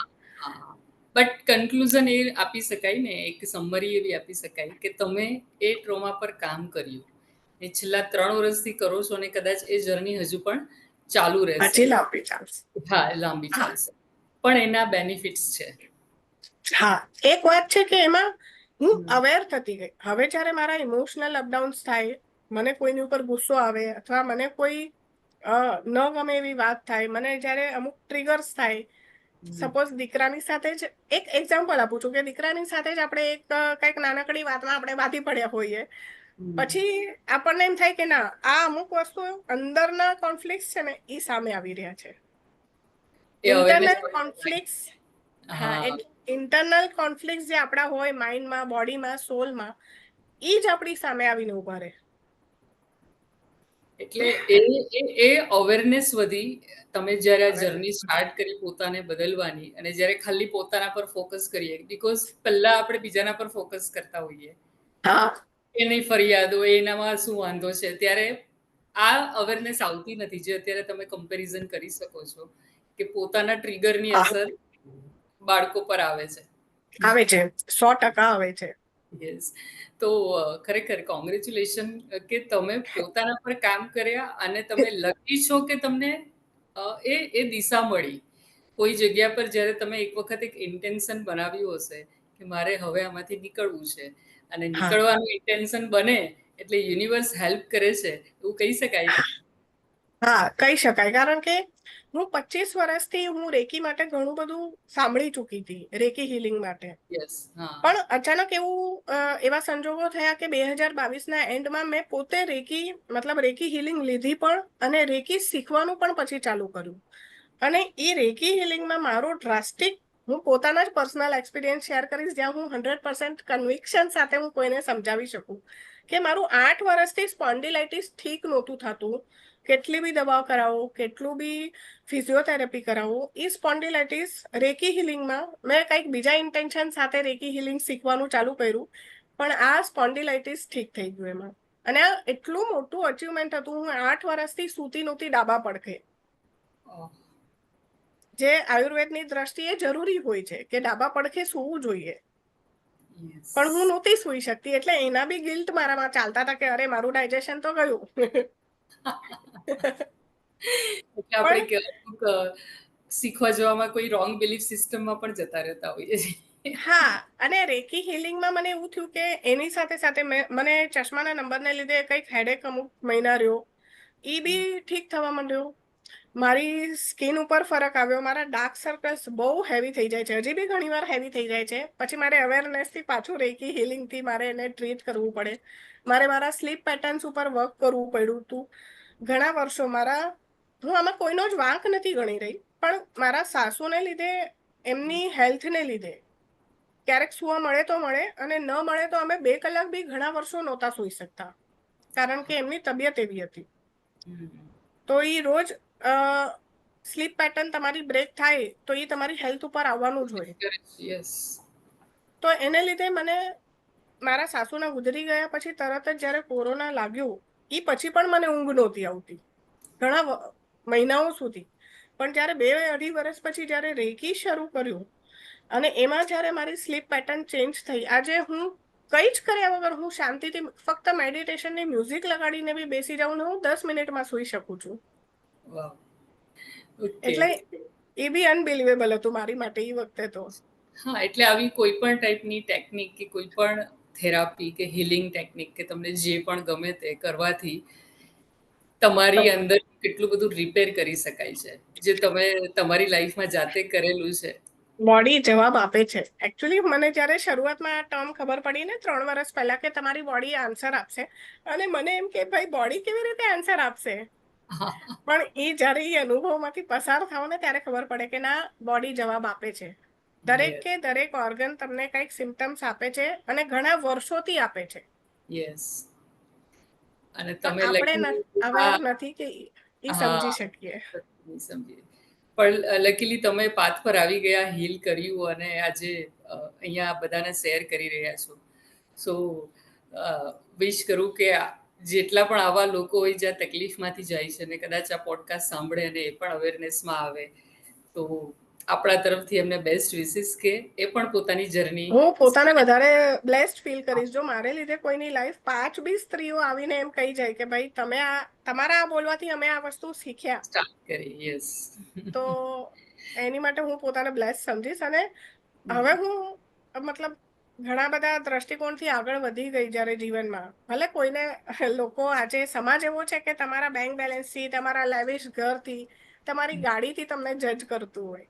S1: બટ કન્ક્લુઝન એ આપી શકાય ને, એક સમરી એવી આપી શકાય કે તમે એ ટ્રોમા પર કામ કર્યું એ છેલ્લા 3 વર્ષથી કરો છો, અને કદાચ એ જર્ની હજુ પણ ચાલુ રહેશે.
S2: હજી લાંબી ચાલશે.
S1: હા, લાંબી ચાલશે, પણ એના બેનિફિટ્સ છે.
S2: હા, એક વાત છે કે એમાં હું અવેર થતી ગઈ. હવે જ્યારે મારા ઇમોશનલ અપડાઉન્સ થાય, મને કોઈની ઉપર ગુસ્સો આવે અથવા મને કોઈ ન ગમે એવી વાત થાય, મને જ્યારે અમુક ટ્રિગર્સ થાય, સપોઝ દીકરાની સાથે જ એક એક્ઝામ્પલ આપું છું કે દીકરાની સાથે જ આપણે કંઈક નાનકડી વાતમાં આપણે બાધી પડ્યા હોઈએ, પછી આપણને એમ થાય કે ના, આ અમુક વસ્તુ અંદરના કોન્ફ્લિક્ટ છે ને એ સામે આવી રહ્યા છે. ઇન્ટરનલ કોન્ફ્લિક્ટ, હા, ઇન્ટરનલ કોન્ફ્લિક્ટ જે આપણા હોય માઇન્ડમાં, બોડીમાં, સોલમાં, એ જ આપણી સામે આવીને ઉભા રહે.
S1: એટલે એ અવેરનેસ વધી તમે જ્યારે આ જર્ની સ્ટાર્ટ કરી પોતાને બદલવાની, અને જ્યારે ખાલી પોતાના પર ફોકસ કરીએ, બીકોઝ પહેલા આપણે બીજાના પર ફોકસ કરતા હોઈએ, એની ફરિયાદો, એનામાં શું વાંધો છે, ત્યારે આ અવેરનેસ આવતી નથી, જે અત્યારે તમે કમ્પેરિઝન કરી શકો છો કે પોતાના ટ્રિગરની અસર બાળકો પર આવે છે.
S2: 100% આવે છે.
S1: યસ. તો ખરેખર કોંગ્રેચ્યુલેશન કે તમે પોતાના પર કામ કર્યા, અને તમે લકી છો કે તમને એ દિશા મળી. કોઈ જગ્યા પર જ્યારે તમે એક વખત એક ઇન્ટેન્શન બનાવ્યું હશે કે મારે હવે આમાંથી નીકળવું છે, અને નીકળવાનું ઇન્ટેન્શન બને એટલે યુનિવર્સ હેલ્પ કરે છે, એવું કહી શકાય.
S2: હા, કહી શકાય, કારણ કે હું 25 વર્ષથી હું રેકી માટે ઘણું બધું સાંભળી ચૂકી હતી, રેકી હીલિંગ માટે. પણ અચાનક એવા સંજોગો થયા કે 2022ના એન્ડમાં મેં પોતે રેકી હીલિંગ લીધી પણ, અને રેકી શીખવાનું પણ પછી ચાલુ કર્યું. અને એ રેકી હીલિંગમાં મારો ડ્રાસ્ટિક, હું પોતાના જ પર્સનલ એક્સપિરિયન્સ શેર કરીશ, જ્યાં હું 100% કન્વિક્શન સાથે હું કોઈને સમજાવી શકું કે મારું 8 વર્ષથી સ્પોન્ડિલાઇટિસ ઠીક નહોતું થતું. કેટલી બી દવાઓ કરાવો, કેટલું બી ફિઝિયોથેરાપી કરાવો, એ સ્પોન્ડિલાઇટિસ રેકી હિલિંગમાં મેં કંઈક બીજા ઇન્ટેન્શન સાથે રેકી હિલિંગ શીખવાનું ચાલુ કર્યું, પણ આ સ્પોન્ડિલાઇટિસ ઠીક થઈ ગયું એમાં. અને આ એટલું મોટું અચીવમેન્ટ હતું. હું 8 વર્ષથી સૂતી નહોતી ડાબા પડખે, જે આયુર્વેદની દ્રષ્ટિએ જરૂરી હોય છે કે ડાબા પડખે સૂવું જોઈએ, પણ હું નહોતી સૂઈ શકતી. એટલે એના બી ગિલ્ટ મારામાં ચાલતા હતા કે અરે મારું ડાયજેશન તો ગયું.
S1: એટલે આપણે શીખવા જવામાં કોઈ રોંગ બિલીફ સિસ્ટમમાં પણ જતા રહેતા હોઈએ છીએ.
S2: હા, અને રેકી હિલિંગમાં મને એવું થયું કે એની સાથે સાથે મને ચશ્માના નંબરને લીધે કંઈક હેડેક અમુક મહિના રહ્યો, એ બી ઠીક થવા માંડ્યો. મારી સ્કિન ઉપર ફરક આવ્યો. મારા ડાર્ક સર્કલ્સ બહુ હેવી થઈ જાય છે, હજી બી ઘણી વાર હેવી થઈ જાય છે. પછી મારે અવેરનેસથી પાછું રેકી હિલિંગથી મારે એને ટ્રીટ કરવું પડે. મારે મારા સ્લીપ પેટર્ન્સ ઉપર વર્ક કરવું પડ્યું હતું ઘણા વર્ષો. હું આમાં કોઈનો જ વાંક નથી ગણી રહી, પણ મારા સાસુને લીધે, એમની હેલ્થને લીધે ક્યારેક સુવા મળે તો મળે, અને ન મળે તો અમે 2 કલાક બી ઘણા વર્ષો નહોતા સુઈ શકતા, કારણ કે એમની તબિયત એવી હતી. તો એ રોજ સ્લીપ પેટર્ન તમારી બ્રેક થાય તો એ તમારી હેલ્થ ઉપર આવવાનું જ હોય. તો એને લીધે મને મારા સાસુના ગુજરી ગયા પછી તરત જ જ્યારે કોરોના લાગ્યો, એ પછી પણ મને ઊંઘ નહોતી આવતી ઘણા મહિનાઓ સુધી. પણ જ્યારે 2-2.5 વર્ષ પછી જ્યારે રેકી શરૂ કર્યું, અને એમાં જ્યારે મારી સ્લીપ પેટર્ન ચેન્જ થઈ, આજે હું કંઈ જ કર્યા વગર હું શાંતિથી ફક્ત મેડિટેશનની મ્યુઝિક લગાડીને બી બેસી જાઉં ને હું 10 મિનિટમાં સુઈ શકું છું. એટલે એ બી અનબિલિવેબલ હતું મારી માટે એ વખતે તો.
S1: હા, એટલે આવી કોઈ પણ ટાઈપની ટેકનિક કે કોઈ પણ થેરાપી કે હિલિંગ ટેકનિક કે તમને જે પણ ગમે તે કરવાથી તમારી અંદર કેટલું બધું રિપેર કરી શકાય છે, જે તમે તમારી લાઈફમાં જાતે કરેલું છે.
S2: બોડી જવાબ આપે છે. એકચ્યુઅલી મને જ્યારે શરૂઆતમાં આ ટર્મ ખબર પડી ને 3 વર્ષ પહેલા, કે તમારી બોડી આન્સર આપશે, અને મને એમ કે ભાઈ બોડી કેવી રીતે આન્સર આપશે? પણ જ્યારે એ અનુભવમાંથી પસાર થાવ ને ત્યારે ખબર પડે કે ના, બોડી જવાબ આપે છે. દરેક ઓર્ગન તમને કંઈક સિમ્ટમ્સ આપે છે અને ઘણા વર્ષોથી આપે છે.
S1: યસ. અને
S2: પણ
S1: તમે
S2: આપણે અવેર નથી કે એ સમજી
S1: હા,
S2: શકીએ.
S1: નહીં સમજીએ. પણ લકીલી તમે પાથ પર આવી ગયા, હીલ કર્યું અને આજે અહીંયા બધાને શેર કરી રહ્યા છો. સો વિશ કરું કે જેટલા પણ આવા લોકો હોય જ્યાં તકલીફમાંથી જાય છે ને કદાચ આ પોડકાસ્ટ સાંભળે અને એ પણ અવેરનેસમાં આવે, તો આપણા તરફથી એમને બેસ્ટ વિશિસ કે એ પણ પોતાની જર્ની.
S2: હું પોતાને વધારે બ્લેસ્ડ ફીલ કરીશ જો મારે લીધે કોઈની લાઈફ 5 બી સ્ત્રીઓ આવીને એમ કહી જાય કે ભાઈ તમે તમારા આ બોલવાથી અમે આ વસ્તુ શીખ્યા,
S1: સ્ટાર્ટ કરી. યસ.
S2: તો એની માટે હું પોતાને બ્લેસ સમજીશ. અને હવે હું મતલબ ઘણા બધા દ્રષ્ટિકોણથી આગળ વધી ગઈ જ્યારે જીવનમાં. ભલે કોઈને લોકો આજે સમાજ એવો છે કે તમારા બેંક બેલેન્સથી, તમારા લેવિશ ઘરથી, તમારી ગાડીથી તમને જજ કરતું હોય,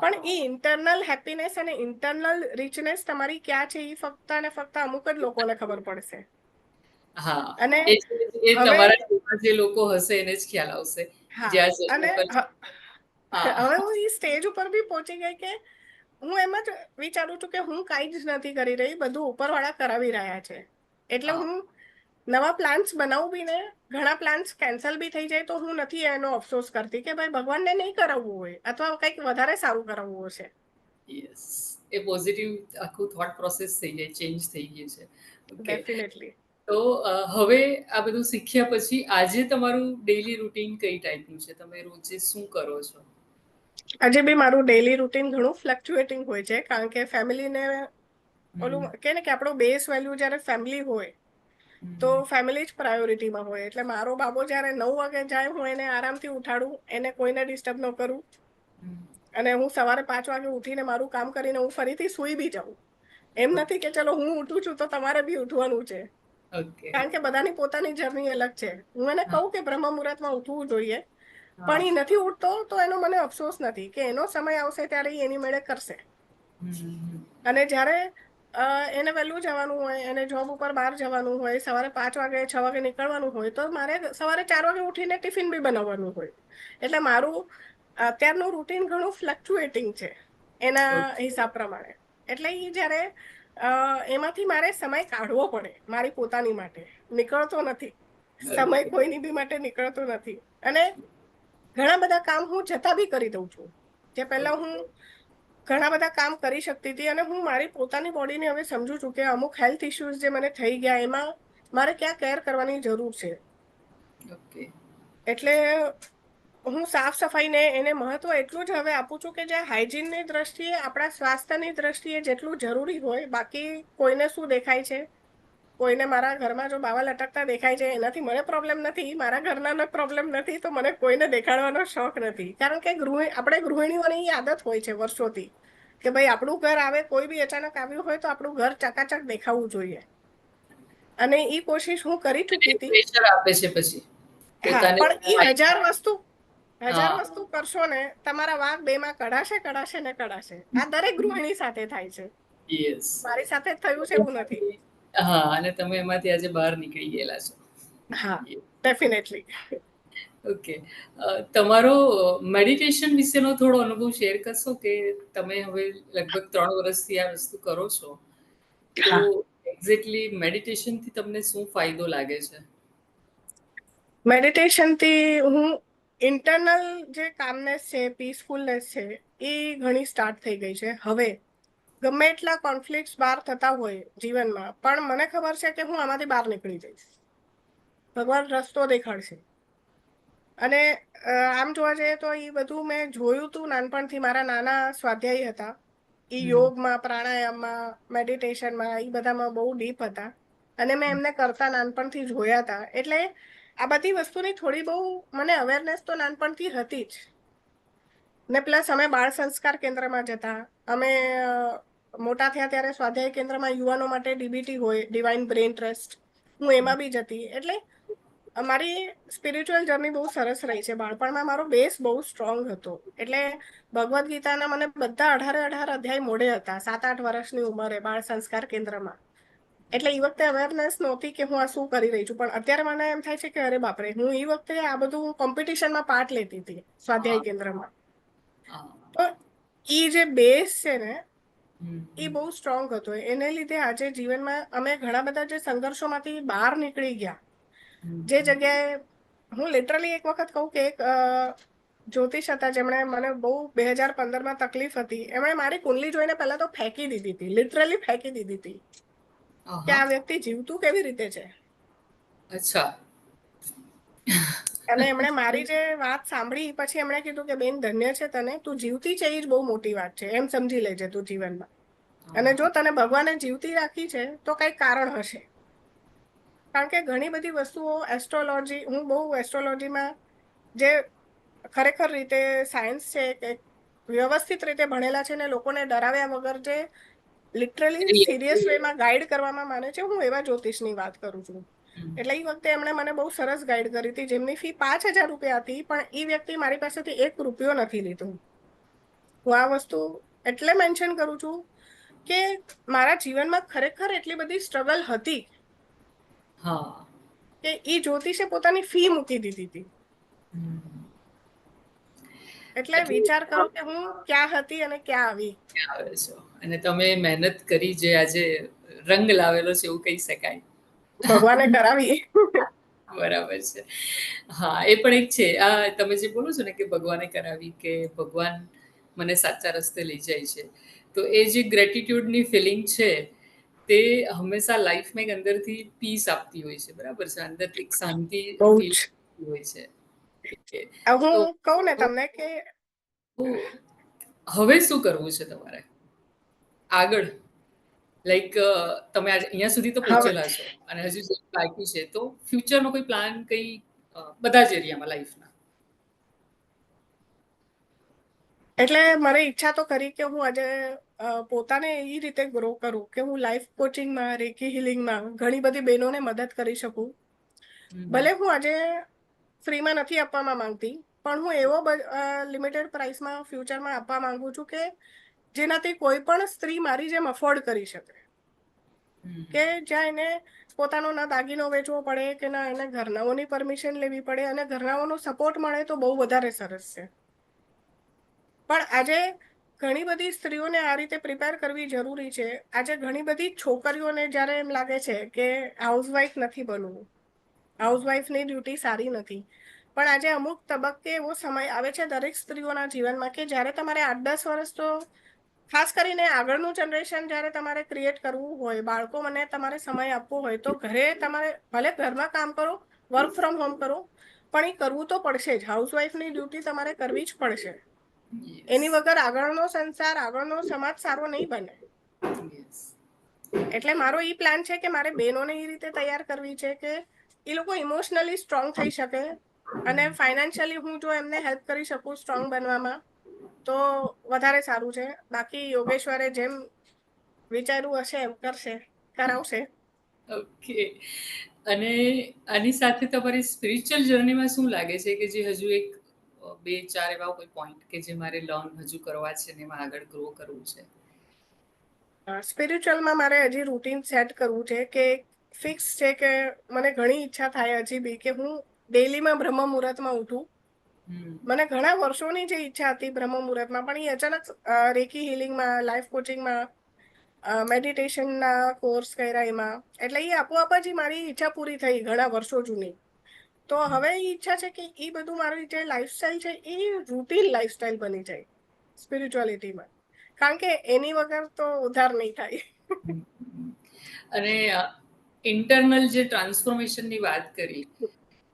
S2: પણ એ ઇન્ટરનલ હેપીનેસ અને ઇન્ટરનલ રિચનેસ તમારી ક્યાં છે એ ફક્ત અને ફક્ત અમુક જ લોકોને ખબર પડશે.
S1: હા,
S2: અને
S1: એ
S2: હવે
S1: તમારા જેવા જે લોકો હશે એને જ ખ્યાલ આવશે. જ્યાં
S2: અને
S1: હા,
S2: હવે હું એ સ્ટેજ ઉપર બી પહોંચી ગઈ કે હું એમ જ વિચારું છું કે હું કાંઈ જ નથી કરી રહી, બધું ઉપરવાળા કરાવી રહ્યા છે. એટલે
S1: હા,
S2: હું નવા પ્લાન્સ બનાવું બી ને ઘણા પ્લાન્સ કેન્સલ બી થઈ જાય તો હું નથી એનો અફસોસ કરતી કે ભાઈ ભગવાનને નહીં કરાવવું હોય અથવા કંઈક વધારે સારું કરાવવું હશે.
S1: યસ. એ પોઝિટિવ આખું થોટ પ્રોસેસ થઈ જાય, ચેન્જ થઈ ગયું છે. ઓકે.
S2: ડેફિનેટલી.
S1: તો હવે આ બધું શીખ્યા પછી આજે તમારું ડેઈલી રૂટીન કઈ ટાઈપનું છે? તમે રોજે શું કરો છો?
S2: આજે બી મારું ડેઈલી રૂટીન ઘણું ફ્લક્ચ્યુએટિંગ હોય છે, કારણ કે ફેમિલીને ઓલું કે ને કે આપણો બેઝ વેલ્યુ જ્યારે ફેમિલી હોય તો ફેમિલી જ પ્રાયોરિટીમાં હોય. એટલે મારો બાબો જ્યારે 9 વાગે જાય હું એને આરામથી ઉઠાડું, એને કોઈને ડિસ્ટર્બ ન કરું, અને હું સવારે 5 વાગે ઉઠીને મારું કામ કરીને હું ફરીથી સૂઈ બી જાઉં. એમ નથી કે ચલો હું ઉઠું છું તો તમારે બી ઉઠવાનું છે,
S1: ઓકે.
S2: કારણ કે બધાની પોતાની જર્ની અલગ છે. હું એને કહું કે બ્રહ્મ મુહૂર્તમાં ઉઠવું જોઈએ,
S1: હા.
S2: પણ એ નથી ઉઠતો તો એનો મને અફસોસ નથી કે એનો સમય આવશે ત્યારે એ એની મેળે કરશે. અને જ્યારે એને વહેલું જવાનું હોય, એને જોબ ઉપર બહાર જવાનું હોય, સવારે 5 વાગે 6 વાગે નીકળવાનું હોય, તો મારે સવારે 4 વાગે ઉઠીને ટિફિન બી બનાવવાનું હોય. એટલે મારું અત્યારનું રૂટીન ઘણું ફ્લક્ચ્યુએટિંગ છે એના હિસાબ પ્રમાણે. એટલે એ જ્યારે એમાંથી મારે સમય કાઢવો પડે મારી પોતાની માટે, નીકળતો નથી સમય, કોઈની બી માટે નીકળતો નથી. અને ઘણા બધા કામ હું જતા બી કરી દઉં છું, જે પહેલા હું ઘણા બધા કામ કરી શકતી હતી. અને હું મારી પોતાની બોડીને હવે સમજુ છું કે અમુક હેલ્થ ઇશ્યુઝ જે મને થઈ ગયા એમાં મારે ક્યાં કેર કરવાની જરૂર છે.
S1: ઓકે.
S2: એટલે હું સાફ સફાઈને એને મહત્વ એટલું જ હવે આપું છું કે જે હાઇજીનની દ્રષ્ટિએ, આપણા સ્વાસ્થ્યની દ્રષ્ટિએ જેટલું જરૂરી હોય, બાકી કોઈને શું દેખાય છે, કોઈને મારા ઘરમાં જો બાવા લટકતા દેખાય છે એનાથી મને પ્રોબ્લેમ નથી, મારા ઘરનાનો પ્રોબ્લેમ નથી, તો મને કોઈને દેખાડવાનો શોખ નથી. કારણ કે આપણે ગૃહિણીઓની આદત હોય છે વર્ષોથી કે ભાઈ આપણું ઘર આવે, કોઈ બી અચાનક આવ્યું હોય તો આપણું ઘર ચકાચક દેખાવું જોઈએ. અને એ કોશિશ હું કરી ચૂકી હતી.
S1: પ્રેશર આપે છે પછી
S2: હા,
S1: પોતાને.
S2: પણ એ હજાર
S1: હા.
S2: વસ્તુ કરશો ને તમારા વાઘ 2 માં કડાશે ને કડાશે. આ દરેક ગૃહિણી સાથે થાય છે,
S1: યસ.
S2: મારી સાથે થયું છે એવું નથી.
S1: હા, અને તમે એમાંથી આજે બહાર નીકળી ગયેલા છો.
S2: હા, ડેફિનેટલી.
S1: ઓકે. તમારો મેડિટેશન વિશેનો થોડો અનુભવ શેર કરશો કે તમે હવે લગભગ 3 વર્ષથી આ વસ્તુ કરો છો, તો
S2: હા,
S1: એક્ઝેક્ટલી મેડિટેશનથી તમને શું ફાયદો લાગે છે?
S2: મેડિટેશનથી હું ઇન્ટરનલ જે કામનેસ છે, પીસફુલનેસ છે, એ ઘણી સ્ટાર્ટ થઈ ગઈ છે હવે. ગમે એટલા કોન્ફ્લિક્ટ્સ બહાર થતા હોય જીવનમાં, પણ મને ખબર છે કે હું આમાંથી બહાર નીકળી જઈશ. ભગવાન રસ્તો દેખાડશે. અને આમ જોવા જઈએ તો એ બધું મેં જોયું તું નાનપણથી. મારા નાના સ્વાધ્યાયી હતા, એ યોગમાં, પ્રાણાયામમાં, મેડિટેશનમાં, એ બધામાં બહુ ડીપ હતા. અને મેં એમને કરતા નાનપણથી જોયા હતા. એટલે આ બધી વસ્તુની થોડી બહુ મને અવેરનેસ તો નાનપણથી હતી જ. ને પ્લસ અમે બાળ સંસ્કાર કેન્દ્રમાં જતા. અમે મોટા થયા ત્યારે સ્વાધ્યાય કેન્દ્રમાં યુવાનો માટે ડીબીટી હોય, ડિવાઇન બ્રેઇન ટ્રસ્ટ, હું એમાં બી જતી. એટલે અમારી સ્પિરિચ્યુઅલ જર્ની બહુ સરસ રહી છે. બાળપણમાં મારો બેઝ બહુ સ્ટ્રોંગ હતો. એટલે ભગવદ્ ગીતાના મને બધા 18 અધ્યાય મોઢે હતા 7-8 વર્ષની ઉંમરે બાળ સંસ્કાર કેન્દ્રમાં. એટલે એ વખતે અવેરનેસ નહોતી કે હું આ શું કરી રહી છું, પણ અત્યારે મને એમ થાય છે કે અરે બાપરે, હું એ વખતે આ બધું કોમ્પિટિશનમાં પાર્ટ લેતી હતી
S1: હા
S2: સ્વાધ્યાય કેન્દ્રમાં.
S1: હા.
S2: તો એ જે બેઝ છે ને
S1: હમ,
S2: એ
S1: હમ,
S2: બહુ સ્ટ્રોંગ હતો. એને લીધે આજે જીવનમાં અમે ઘણા બધા જે સંઘર્ષોમાંથી બહાર નીકળી ગયા.
S1: હમ,
S2: જે જગ્યાએ હું લિટરલી એક વખત કહું કે એક જ્યોતિષ હતા જેમણે મને બહુ 2015માં તકલીફ હતી, એમણે મારી કુંડલી જોઈને પહેલા તો ફેંકી દીધી હતી, લિટરલી ફેંકી દીધી હતી કે
S1: આહા,
S2: આ વ્યક્તિ જીવતું કેવી રીતે છે.
S1: અચ્છા.
S2: અને એમણે મારી જે વાત સાંભળી પછી એમણે કીધું કે બેન ધન્ય છે તને, તું જીવતી છે એ જ બહુ મોટી વાત છે, એમ સમજી લેજે તું જીવનમાં. અને જો તને ભગવાને જીવતી રાખી છે તો કઈક કારણ હશે. કારણ કે ઘણી બધી વસ્તુઓ એસ્ટ્રોલોજી, હું બહુ એસ્ટ્રોલોજીમાં જે ખરેખર રીતે સાયન્સ છે કે વ્યવસ્થિત રીતે ભણેલા છે ને લોકોને ડરાવ્યા વગર જે લિટરલી સિરિયસ વેમાં ગાઈડ કરવામાં માને છે, હું એવા જ્યોતિષની વાત કરું છું. એટલે એ વખતે એમણે મને બહુ સરસ ગાઈડ કરી હતી, જેમની ફી 5,000 રૂપિયા હતી, પણ એ વ્યક્તિ મારી પાસેથી 1 રૂપિયો નથી લીધો. હું આ વસ્તુ એટલે મેન્શન કરું છું કે મારા જીવનમાં ખરેખર એટલી બધી સ્ટ્રગલ હતી
S1: હા.
S2: કે એ જ્યોતિષે પોતાની ફી મૂકી દીધી હતી. એટલે વિચાર કરો કે હું ક્યાં હતી અને ક્યાં આવી.
S1: આવે છો અને તમે મહેનત કરી જે આજે રંગ લાવેલો છે એવું કહી શકાય.
S2: ભગવાને કરાવી.
S1: બરાબર છે. હા, એ પણ એક છે. આ તમે જે બોલો છો ને કે ભગવાને કરાવી, કે ભગવાન મને સાચા રસ્તે લઈ જાય છે. તો એ જે ગ્રેટિટ્યુડની ફિલિંગ છે, તે હંમેશા લાઈફમાં એક અંદરથી પીસ આપતી હોય છે. બરાબર છે. અંદરથી એક શાંતિ
S2: બહુ
S1: ફીલ
S2: જ.
S1: હોય છે. કે તો
S2: હું કહું ને તમને કે
S1: હવે શું કરવું છે તમારે? આગળ? લાઈક તમે આજે અહીંયા સુધી તો
S2: હવે
S1: પહોંચેલા છો અને હજુ જે બાકી છે, તો ફ્યુચરનો કોઈ પ્લાન કંઈ બધા જ એરિયામાં લાઈફના?
S2: એટલે મારી ઈચ્છા તો કરી કે હું આજે પોતાને એ રીતે ગ્રો કરું કે હું લાઈફ કોચિંગમાં, રેકી હિલિંગમાં ઘણી બધી બહેનોને મદદ કરી શકું.
S1: હમ,
S2: ભલે હું આજે ફ્રીમાં નથી આપવામાં માંગતી, પણ હું એવો લિમિટેડ પ્રાઇસમાં ફ્યુચરમાં આપવા માંગુ છું કે જેનાથી કોઈ પણ સ્ત્રી મારી જેમ અફોર્ડ કરી શકે.
S1: હમ,
S2: કે જ્યાં એને પોતાનો ના દાગીનો વેચવો પડે કે ના એને ઘરનાઓની પરમિશન લેવી પડે, અને ઘરનાઓનો સપોર્ટ મળે તો બહુ વધારે સરસ છે. પણ આજે ઘણી બધી સ્ત્રીઓને આ રીતે પ્રિપેર કરવી જરૂરી છે. આજે ઘણી બધી છોકરીઓને જ્યારે એમ લાગે છે કે હાઉસવાઈફ નથી બનવું, હાઉસવાઈફની ડ્યુટી સારી નથી, પણ આજે અમુક તબક્કે એવો સમય આવે છે દરેક સ્ત્રીઓના જીવનમાં કે જ્યારે તમારે 8-10 વર્ષ, તો ખાસ કરીને આગળનું જનરેશન જ્યારે તમારે ક્રિએટ કરવું હોય, બાળકો મને તમારે સમય આપવો હોય, તો ઘરે તમારે ભલે ઘરમાં કામ કરો, વર્ક ફ્રોમ હોમ કરો, પણ એ કરવું તો પડશે જ. હાઉસવાઈફની ડ્યુટી તમારે કરવી જ પડશે.
S1: યસ,
S2: એની વગર આગળનો સંસાર, આગળનો સમાજ સારો નહીં બને.
S1: યસ.
S2: એટલે મારો એ પ્લાન છે કે મારે બહેનોને એ રીતે તૈયાર કરવી છે કે એ લોકો ઇમોશનલી સ્ટ્રોંગ થઈ શકે, અને ફાઇનાન્શિયલી હું જો એમને હેલ્પ કરી શકું સ્ટ્રોંગ બનવામાં, તો વધારે સારું છે. બાકી યોગેશ્વરે જેમ વિચાર્યું હશે એમ કરશે, કરાવશે.
S1: ઓકે. અને આની સાથે તમારી સ્પિરિચ્યુઅલ જર્નીમાં શું લાગે છે કે જે હજુ એક 2-4 એવા કોઈ પોઈન્ટ કે જે મારે લર્ન હજુ કરવા છે ને એમાં આગળ ગ્રો કરવું છે?
S2: સ્પિરિચ્યુઅલમાં મારે હજી રૂટીન સેટ કરવું છે કે ફિક્સ છે કે મને ઘણી ઈચ્છા થાય હજી બી કે હું ડેલીમાં બ્રહ્મ મુહૂર્તમાં ઉઠું.
S1: હમ,
S2: મને ઘણા વર્ષોની જે ઈચ્છા હતી બ્રહ્મ મુહૂર્તમાં, પણ એ અચાનક રેકી હિલિંગમાં, લાઈફ કોચિંગમાં, મેડિટેશનના કોર્સ કર્યા એમાં, એટલે એ આપોઆપ જ મારી ઈચ્છા પૂરી થઈ ઘણા વર્ષો જૂની. તો હવે એ ઈચ્છા છે કે એ બધું મારી જે લાઈફસ્ટાઈલ છે એ રૂટીન લાઈફસ્ટાઈલ બની જાય સ્પિરિચ્યુઆલિટીમાં, કારણ કે એની વગર તો ઉદ્ધાર નહીં થાય.
S1: હમ. અને ઇન્ટરનલ જે ટ્રાન્સફોર્મેશનની વાત કરી,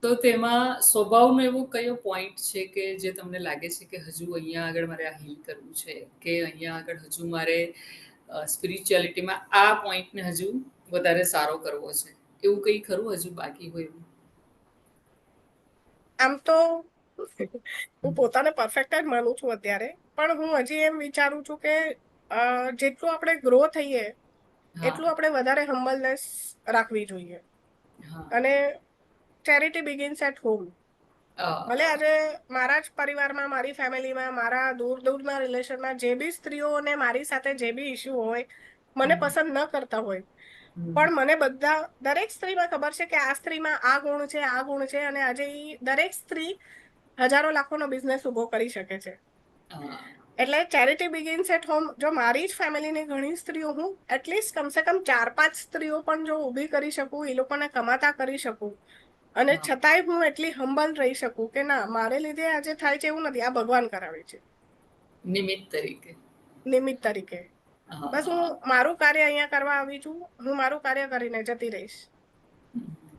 S1: તો તેમાં સ્વભાવનો એવો કયો પોઈન્ટ છે કે જે તમને લાગે છે કે હજુ અહીંયા આગળ મારે આ હીલ કરવું છે, કે અહીંયા આગળ હજુ મારે સ્પિરિચ્યુઆલિટીમાં આ પોઈન્ટને હજુ વધારે સારો કરવો છે, એવું કંઈ ખરું હજુ બાકી હોય એવું?
S2: આમ તો હું પોતાને પરફેક્ટ જ માનું છું અત્યારે, પણ હું હજી એમ વિચારું છું કે જેટલું આપણે ગ્રો થઈએ
S1: હા,
S2: એટલું આપણે વધારે હમ્બલનેસ રાખવી જોઈએ.
S1: હા.
S2: અને ચેરિટી બિગિન્સ એટ હોમ. ભલે
S1: અ,
S2: આજે મારા જ પરિવારમાં, મારી ફેમિલીમાં, મારા દૂર દૂરના રિલેશનમાં જે બી સ્ત્રીઓને મારી સાથે જે બી ઇસ્યુ હોય, મને પસંદ ન કરતા હોય, પણ મને દરેક સ્ત્રીમાં ખબર છે કે આ સ્ત્રીમાં આ ગુણ છે, આ ગુણ છે, અને આજે દરેક સ્ત્રી હજારો લાખોનો બિઝનેસ ઉભો કરી શકે છે. એટલે ચેરિટી બિગિન્સ એટ હોમ, જો મારી જ ફેમિલીની ઘણી સ્ત્રીઓ, હું એટલીસ્ટ કમસે કમ 4-5 સ્ત્રીઓ પણ જો ઊભી કરી શકું, એ લોકોને કમાતા કરી શકું, અને છતાંય હું એટલી હમ્બલ રહી શકું કે ના, મારે લીધે આજે થાય છે એવું નથી, આ ભગવાન કરાવે છે નિમિત્ત તરીકે. બસ હું મારું કાર્ય અહીંયા કરવા આવી છું, હું મારું કાર્ય કરીને જતી રહીશ.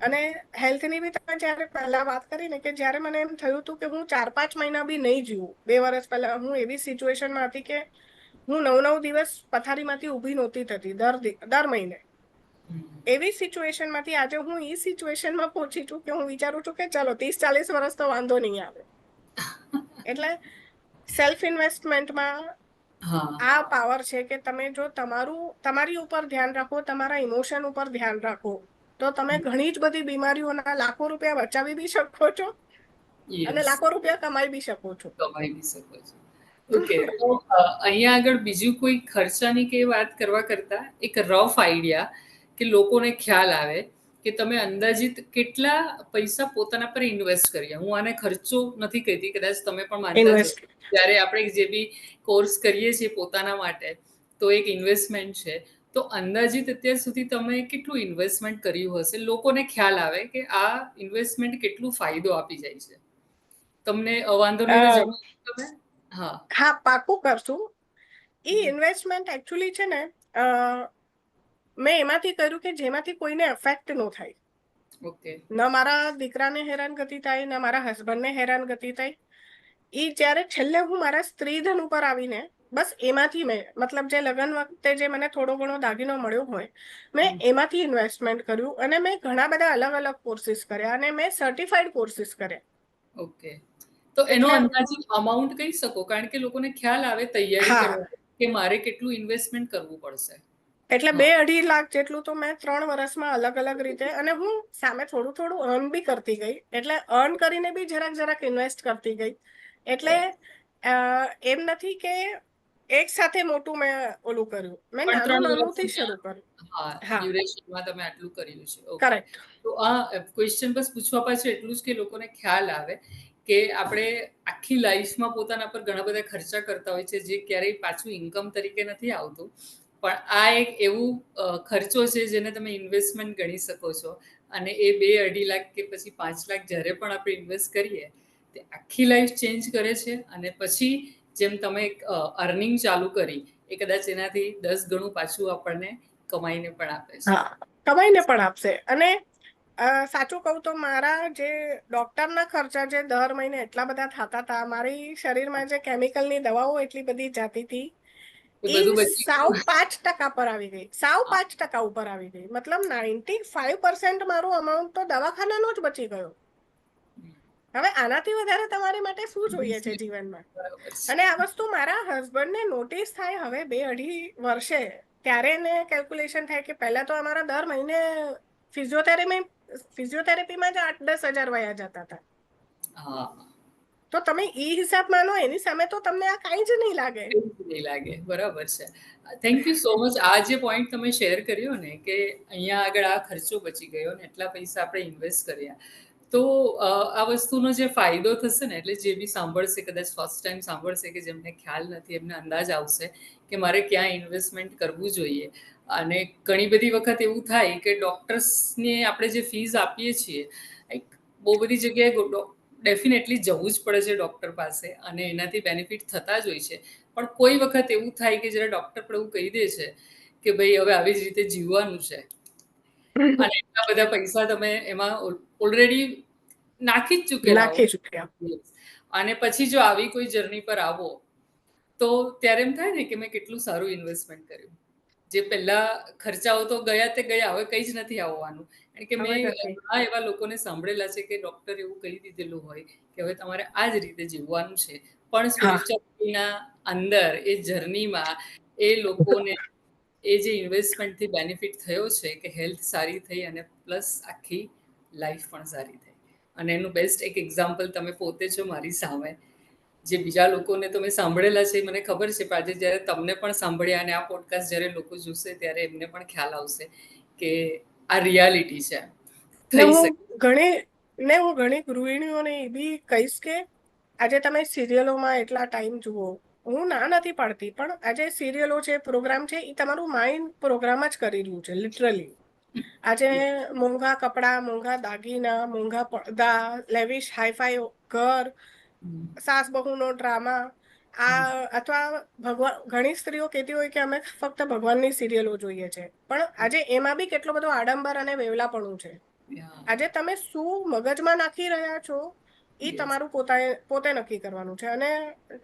S2: અને હેલ્થની બી તમે જયારે પહેલા વાત કરી ને, કે જયારે મને એમ થયું હતું કે હું 4-5 મહિના બી નહીં જીવું, 2 વર્ષ પહેલા હું એવી સિચ્યુએશનમાં હતી કે હું 9-9 દિવસ પથારીમાંથી ઊભી નહોતી થતી દર મહિને. એવી સિચ્યુએશનમાંથી આજે હું એ સિચ્યુએશનમાં પહોંચી છું કે હું વિચારું છું કે ચલો 30-40 વર્ષ તો વાંધો નહીં આવે. એટલે સેલ્ફ ઇન્વેસ્ટમેન્ટમાં આ પાવર છે કે તમે જો તમારી ઉપર ધ્યાન રાખો, તમારા ઇમોશન ઉપર ધ્યાન રાખો, તો તમે ઘણી જ બધી બીમારીઓના લાખો રૂપિયા બચાવી બી શકો છો અને લાખો રૂપિયા કમાઈ બી શકો છો.
S1: ઓકે, તો અહીંયા આગળ બીજું કોઈ ખર્ચાની કે વાત કરવા કરતા એક રફ આઈડિયા કે લોકોને ખ્યાલ આવે કે તમે અંદાજિત કેટલા પૈસા પોતાના પર ઇન્વેસ્ટ કર્યા. હું આને ખર્ચો નથી કહેતી, કદાચ તમે પણ માનતા છો, જ્યારે આપણે જે બી કોર્સ કરીએ છીએ પોતાના માટે, તો એક ઇન્વેસ્ટમેન્ટ છે. તો અંદાજિત અત્યાર સુધી તમે કેટલું ઇન્વેસ્ટમેન્ટ કર્યું હશે, લોકોને ખ્યાલ આવે કે આ ઇન્વેસ્ટમેન્ટ કેટલું ફાયદો આપી જાય છે તમને? વાંધો નહીં તમે?
S2: હા, પાકું કરશું. ઈ ઇન્વેસ્ટમેન્ટ એકચ્યુઅલી છે ને, મેં એમાંથી કર્યું કે જેમાંથી કોઈને એફેક્ટ ન થાય. ન મારા દીકરાને હેરાનગતિ થાય, ન મારા હસબન્ડને હેરાનગતિ થાય. ઈ જ્યારે છેલ્લે હું મારા સ્ત્રીધન ઉપર આવીને, બસ એમાંથી મેં, મતલબ જે લગ્ન વખતે જે મને થોડો ઘણો દાગીનો મળ્યો હોય, મેં એમાંથી ઇન્વેસ્ટમેન્ટ કર્યું, અને મેં ઘણા બધા અલગ અલગ કોર્સિસ કર્યા, અને મેં સર્ટિફાઈડ કોર્સિસ કર્યા.
S1: ઓકે, તો એનો અંદાજિત અમાઉન્ટ કહી શકો, કારણ કે લોકોને ખ્યાલ આવે તૈયારી કરવા કે મારે કેટલું ઇન્વેસ્ટમેન્ટ કરવું પડશે.
S2: એટલે 2-2.5 લાખ જેટલું તો મેં 3 વર્ષમાં અલગ અલગ રીતે, અને હું સામે થોડું થોડું અર્ન બી કરતી ગઈ, એટલે અર્ન કરીને બી જરાક ઇન્વેસ્ટ કરતી ગઈ. એટલે એમ નથી કે એક સાથે મોટું મેં ઓલું કર્યું, મેં નાનું શરૂ કર્યું.
S1: ડ્યુરેશનમાં તમે આટલું કર્યું છે. કરેક્ટ. તો આ ક્વેશ્ચન બસ પૂછવા પાછળ એટલું જ કે લોકોને ખ્યાલ આવે કે આપણે આખી લાઈફમાં પોતાના પર ઘણા બધા ખર્ચા કરતા હોય છે, જે ક્યારેય પાછું ઇન્કમ તરીકે નથી આવતું, પણ આ એક એવું ખર્ચો છે જેને તમે ઇન્વેસ્ટમેન્ટ ગણી શકો છો. અને એ 2-2.5 લાખ કે પછી 5 લાખ જ્યારે પણ આપણે ઇન્વેસ્ટ કરીએ, તે આખી લાઈફ ચેન્જ કરે છે. અને પછી જેમ તમે અર્નિંગ ચાલુ કરી, એ કદાચ એનાથી 10 ગણું પાછું આપણને કમાઈને પણ આપે છે.
S2: કમાઈને પણ આપશે. અને સાચું કહું તો મારા જે ડોક્ટરના ખર્ચા જે દર મહિને એટલા બધા થતા હતા, મારી શરીરમાં જે કેમિકલની દવાઓ એટલી બધી જાતી હતી, સાવ 5% પર આવી ગઈ, સાવ 5% ઉપર આવી ગઈ. મતલબ 95% મારું અમાઉન્ટ તો દવાખાનાનો જ બચી ગયો. હવે આનાથી વધારે તમારી માટે શું જોઈએ છે જીવનમાં? અને આ વસ્તુ મારા હસબન્ડને નોટિસ થાય હવે 2-2.5 વર્ષે, ત્યારે એને કેલ્ક્યુલેશન થાય કે પહેલા તો અમારા દર મહિને ફિઝિયોથેરાપીમાં જ 8-10 હજાર વયા જતા હતા. તો તમે એ હિસાબ માનો, એની સામે તો તમને આ કાંઈ જ નહીં લાગે.
S1: બરાબર છે. Thank you so much. આ જે પોઈન્ટ તમે શેર કર્યો ને, કે અહીંયા આગળ આ ખર્ચો બચી ગયો ને એટલા પૈસા આપણે ઇન્વેસ્ટ કર્યા, તો આ વસ્તુનો જે ફાયદો થશે ને, એટલે જે બી સાંભળશે, કદાચ ફર્સ્ટ ટાઈમ સાંભળશે, કે જેમને ખ્યાલ નથી, એમને અંદાજ આવશે કે મારે ક્યાં ઇન્વેસ્ટમેન્ટ કરવું જોઈએ. અને ઘણી બધી વખત એવું થાય કે ડૉક્ટર્સને આપણે જે ફીસ આપીએ છીએ, બહુ બધી જગ્યાએ ડેફિનેટલી જવું જ પડે છે ડૉક્ટર પાસે, અને એનાથી બેનિફિટ થતા જ હોય છે. પણ કોઈ વખત એવું થાય કે જ્યારે ડૉક્ટર પણ એવું કહી દે છે કે ભાઈ હવે આવી જ રીતે જીવવાનું છે, અને એટલા બધા પૈસા તમે એમાં ઓલરેડી નાખી જ ચૂકેલા, અને પછી જો આવી કોઈ જર્ની પર આવો, તો ત્યારે એમ થાય ને કે મેં કેટલું સારું ઇન્વેસ્ટમેન્ટ કર્યું. જે પહેલા ખર્ચાઓ તો ગયા તે ગયા, હવે કંઈ જ નથી આવવાનું. કારણ કે મેં ઘણા એવા લોકોને સાંભળેલા છે કે ડૉક્ટર એવું કહી દીધેલું હોય કે હવે તમારે આ જ રીતે જીવવાનું છે, પણ સ્પિરિચ્યુઆલિટીના અંદર એ જર્નીમાં એ લોકોને એ જે ઇન્વેસ્ટમેન્ટથી બેનિફિટ થયો છે કે હેલ્થ સારી થઈ, અને પ્લસ આખી લાઈફ પણ સારી થઈ. અને એનું બેસ્ટ એક એક્ઝામ્પલ તમે પોતે છો મારી સામે, જે બીજા લોકોને તમે સાંભળેલા છે મને ખબર છે, પણ આજે જ્યારે તમને પણ સાંભળ્યા અને આ પોડકાસ્ટ જ્યારે લોકો જોશે ત્યારે એમને પણ ખ્યાલ આવશે કે આ રિયાલિટી છે.
S2: ને
S1: થઈ
S2: હું
S1: શકે
S2: ઘણી ગૃહિણીઓને એ બી કહીશ કે આજે તમે સિરિયલોમાં એટલા ટાઈમ જુઓ, હું ના નથી પાડતી, પણ આજે સિરિયલો છે, પ્રોગ્રામ છે, એ તમારું માઇન્ડ પ્રોગ્રામ જ કરી રહ્યું છે લિટરલી. આજે મોંઘા કપડાં, મોંઘા દાગીના, મોંઘા પડદા, લેવિશ હાઈફાઈ ઘર, સાસ બહુનો ડ્રામા, આ અથવા ઘણી સ્ત્રીઓ કહેતી હોય કે અમે ફક્ત ભગવાનની સિરિયલો જોઈએ છે, પણ આજે એમાં બી કેટલો બધો આડંબર અને વેવલાપણું છે. આજે તમે શું મગજમાં નાખી રહ્યા છો એ તમારું પોતે નક્કી કરવાનું છે. અને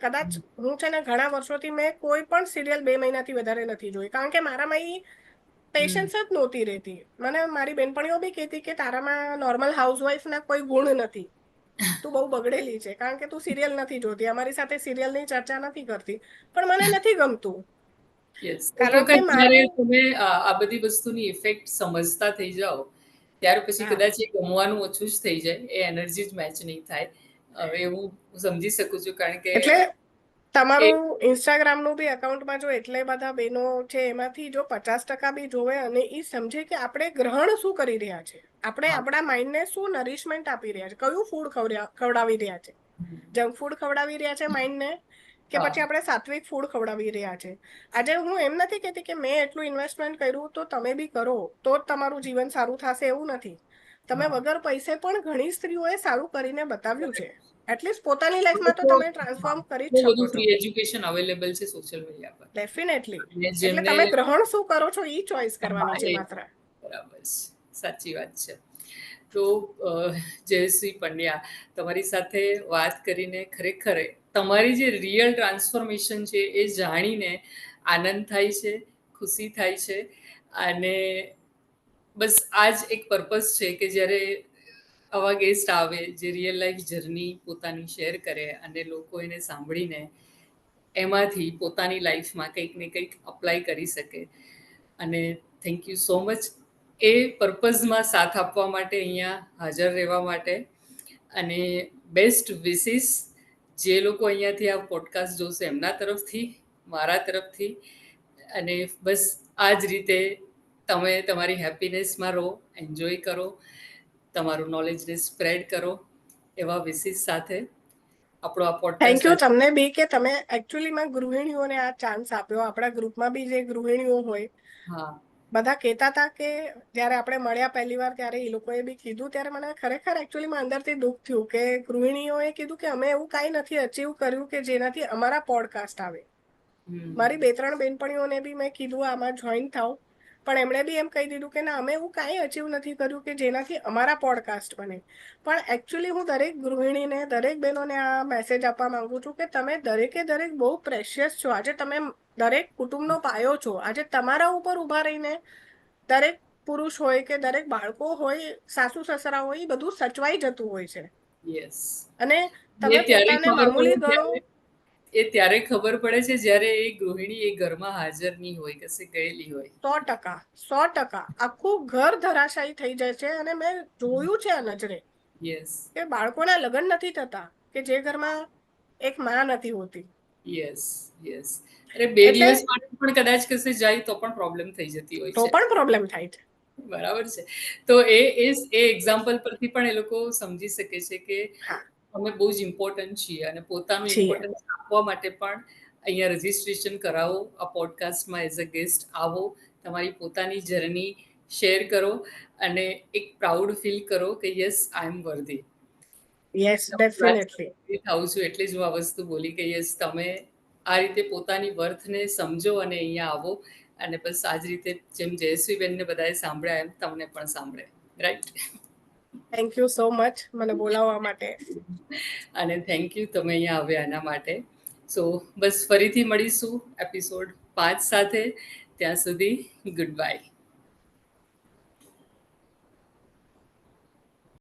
S2: કદાચ હું છે ને ઘણા વર્ષોથી મેં કોઈ પણ સિરિયલ 2 મહિનાથી વધારે નથી જોઈ, કારણ કે મારામાં એ પેશન્સ જ નહોતી રહેતી. મને મારી બેનપણીઓ બી કહેતી કે તારામાં નોર્મલ હાઉસવાઈફ ના કોઈ ગુણ નથી, તું બહુ બગડેલી છે, કારણ કે તું સિરિયલ નથી જોતી, અમારી સાથે સિરિયલની ચર્ચા નથી કરતી. પણ મને નથી ગમતું, કારણ કે મારું
S1: તમે આ બધી વસ્તુની ઇફેક્ટ સમજતા થઈ જાઓ ત્યાર પછી કદાચ એ ગમવાનું ઓછું જ થઈ જાય, એ એનર્જી જ મેચ નહીં થાય. હવે હું સમજી શકું છું, કારણ કે
S2: એટલે તમારું ઇન્સ્ટાગ્રામનું બી એકાઉન્ટમાં જો એટલે બધા બહેનો છે, એમાંથી જો 50% બી જોવે અને એ સમજે કે આપણે ગ્રહણ શું કરી રહ્યા છે, આપણે આપણા માઇન્ડને શું નરિશમેન્ટ આપી રહ્યા છે, કયું ફૂડ ખવડાવી રહ્યા છે, જંક ફૂડ ખવડાવી રહ્યા છે માઇન્ડને કે પછી આપણે સાત્વિક ફૂડ ખવડાવી રહ્યા છે. આજે હું એમ નથી કહેતી કે મેં એટલું ઇન્વેસ્ટમેન્ટ કર્યું તો તમે બી કરો તો જ તમારું જીવન સારું થશે, એવું નથી. તમે વગર પૈસે પણ ઘણી સ્ત્રીઓએ સારું કરીને બતાવ્યું છે. એટલીસ્ટ પોતાની લાઈફમાં તો તમે ટ્રાન્સફોર્મ કરી જ શકો છો.
S1: ફ્રી એજ્યુકેશન અવેલેબલ છે સોશિયલ મીડિયા પર.
S2: ડેફિનેટલી. એટલે તમે ગ્રહણ શું કરો છો એ ચોઈસ કરવાની છે માત્ર.
S1: બરાબર છે, સાચી વાત છે. તો જયશ્રી પંડ્યા, તમારી સાથે વાત કરીને ખરેખર તમારી જે રિયલ ટ્રાન્સફોર્મેશન છે એ જાણીને આનંદ થાય છે, ખુશી થાય છે. અને બસ આ જ એક પર્પઝ છે કે જ્યારે આવા ગેસ્ટ આવે જે રિયલ લાઈફ જર્ની પોતાની શેર કરે અને લોકો એને સાંભળીને એમાંથી પોતાની લાઈફમાં કંઈક ને કંઈક અપ્લાય કરી શકે. અને થેન્ક યુ સો મચ એ પર્પઝમાં સાથ આપવા માટે, અહીંયા હાજર રહેવા માટે. અને બેસ્ટ વિસીસ જે લોકો અહીંયાથી આ પોડકાસ્ટ જોશે એમના તરફથી, મારા તરફથી. અને બસ આ જ રીતે તમે તમારી હેપીનેસમાં રહો, એન્જોય કરો, તમારું નોલેજને સ્પ્રેડ કરો, એવા વિસીસ સાથે આપણો આ
S2: થેન્ક યુ
S1: પોડકાસ્ટ.
S2: તમને બી કે તમે એકચ્યુઅલીમાં ગૃહિણીઓને આ ચાન્સ આપ્યો. આપણા ગ્રુપમાં બી જે ગૃહિણીઓ હોય, બધા કહેતા હતા કે જ્યારે આપણે મળ્યા પહેલી વાર ત્યારે એ લોકોએ બી કીધું, ત્યારે મને ખરેખર એકચ્યુઅલીમાં અંદરથી દુઃખ થયું કે ગૃહિણીઓએ કીધું કે અમે એવું કાંઈ નથી અચીવ કર્યું કે જેનાથી અમારા પોડકાસ્ટ આવે. મારી 2-3 બેનપણીઓને બી મેં કીધું આમાં જોઈન થાવ, પણ એમણે બી એમ કહી દીધું કે ના, અમે એવું કાંઈ અચીવ નથી કર્યું કે જેનાથી અમારા પોડકાસ્ટ બને. પણ એકચ્યુઅલી હું દરેક ગૃહિણીને, દરેક બહેનોને આ મેસેજ આપવા માંગુ છું કે તમે દરેકે દરેક બહુ પ્રેશિયસ છો. આજે તમે દરેક કુટુંબનો પાયો છો. આજે તમારા ઉપર ઊભા રહીને દરેક પુરુષ હોય કે દરેક બાળકો હોય, સાસુ સસરા હોય, એ બધું સચવાઈ જતું હોય છે. અને તમે પોતાને મામૂલી ગણો
S1: એ ત્યારે ખબર પડે છે જ્યારે એ ગૃહિણી એ ઘરમાં હાજર નહીં હોય, કશે ગયેલી હોય.
S2: 100% આખું ઘર ધરાશાયી થઈ જાય છે. અને મેં જોયું છે આ નજરે કે બાળકોના લગ્ન નથી થતા કે જે ઘરમાં એક માં નથી હોતી.
S1: અરે 2 દિવસ માટે પણ કદાચ કશે જાય તો પણ પ્રોબ્લેમ થઈ જતી હોય છે.
S2: તો પણ પ્રોબ્લેમ થાય છે.
S1: બરાબર છે. તો એ એક્ઝામ્પલ પરથી પણ એ લોકો સમજી શકે છે કે અમે બહુ જ ઇમ્પોર્ટન્ટ છીએ. અને પોતાનું ઇમ્પોર્ટન્સ આપવા માટે પણ અહીંયા રજિસ્ટ્રેશન કરાવો, આ પોડકાસ્ટમાં એઝ અ ગેસ્ટ આવો, તમારી પોતાની જર્ની શેર કરો અને એક પ્રાઉડ ફીલ કરો કે યસ, આઈ એમ વર્ધી.
S2: યસ, ડેફિનેટલી
S1: થાઉં છું એટલે જ હું આ વસ્તુ બોલી કે યસ, તમે આ રીતે પોતાની વર્થને સમજો અને અહીંયા આવો. અને બસ આ જ રીતે જેમ જયશ્રીબેનને બધાએ સાંભળ્યા એમ તમને પણ સાંભળે. Right?
S2: Thank you so much મને બોલાવવા માટે.
S1: અને થેન્ક યુ તમે અહીંયા આવ્યા એના માટે. સો બસ ફરીથી મળીશું એપિસોડ 5 સાથે. ત્યાં સુધી ગુડ બાય.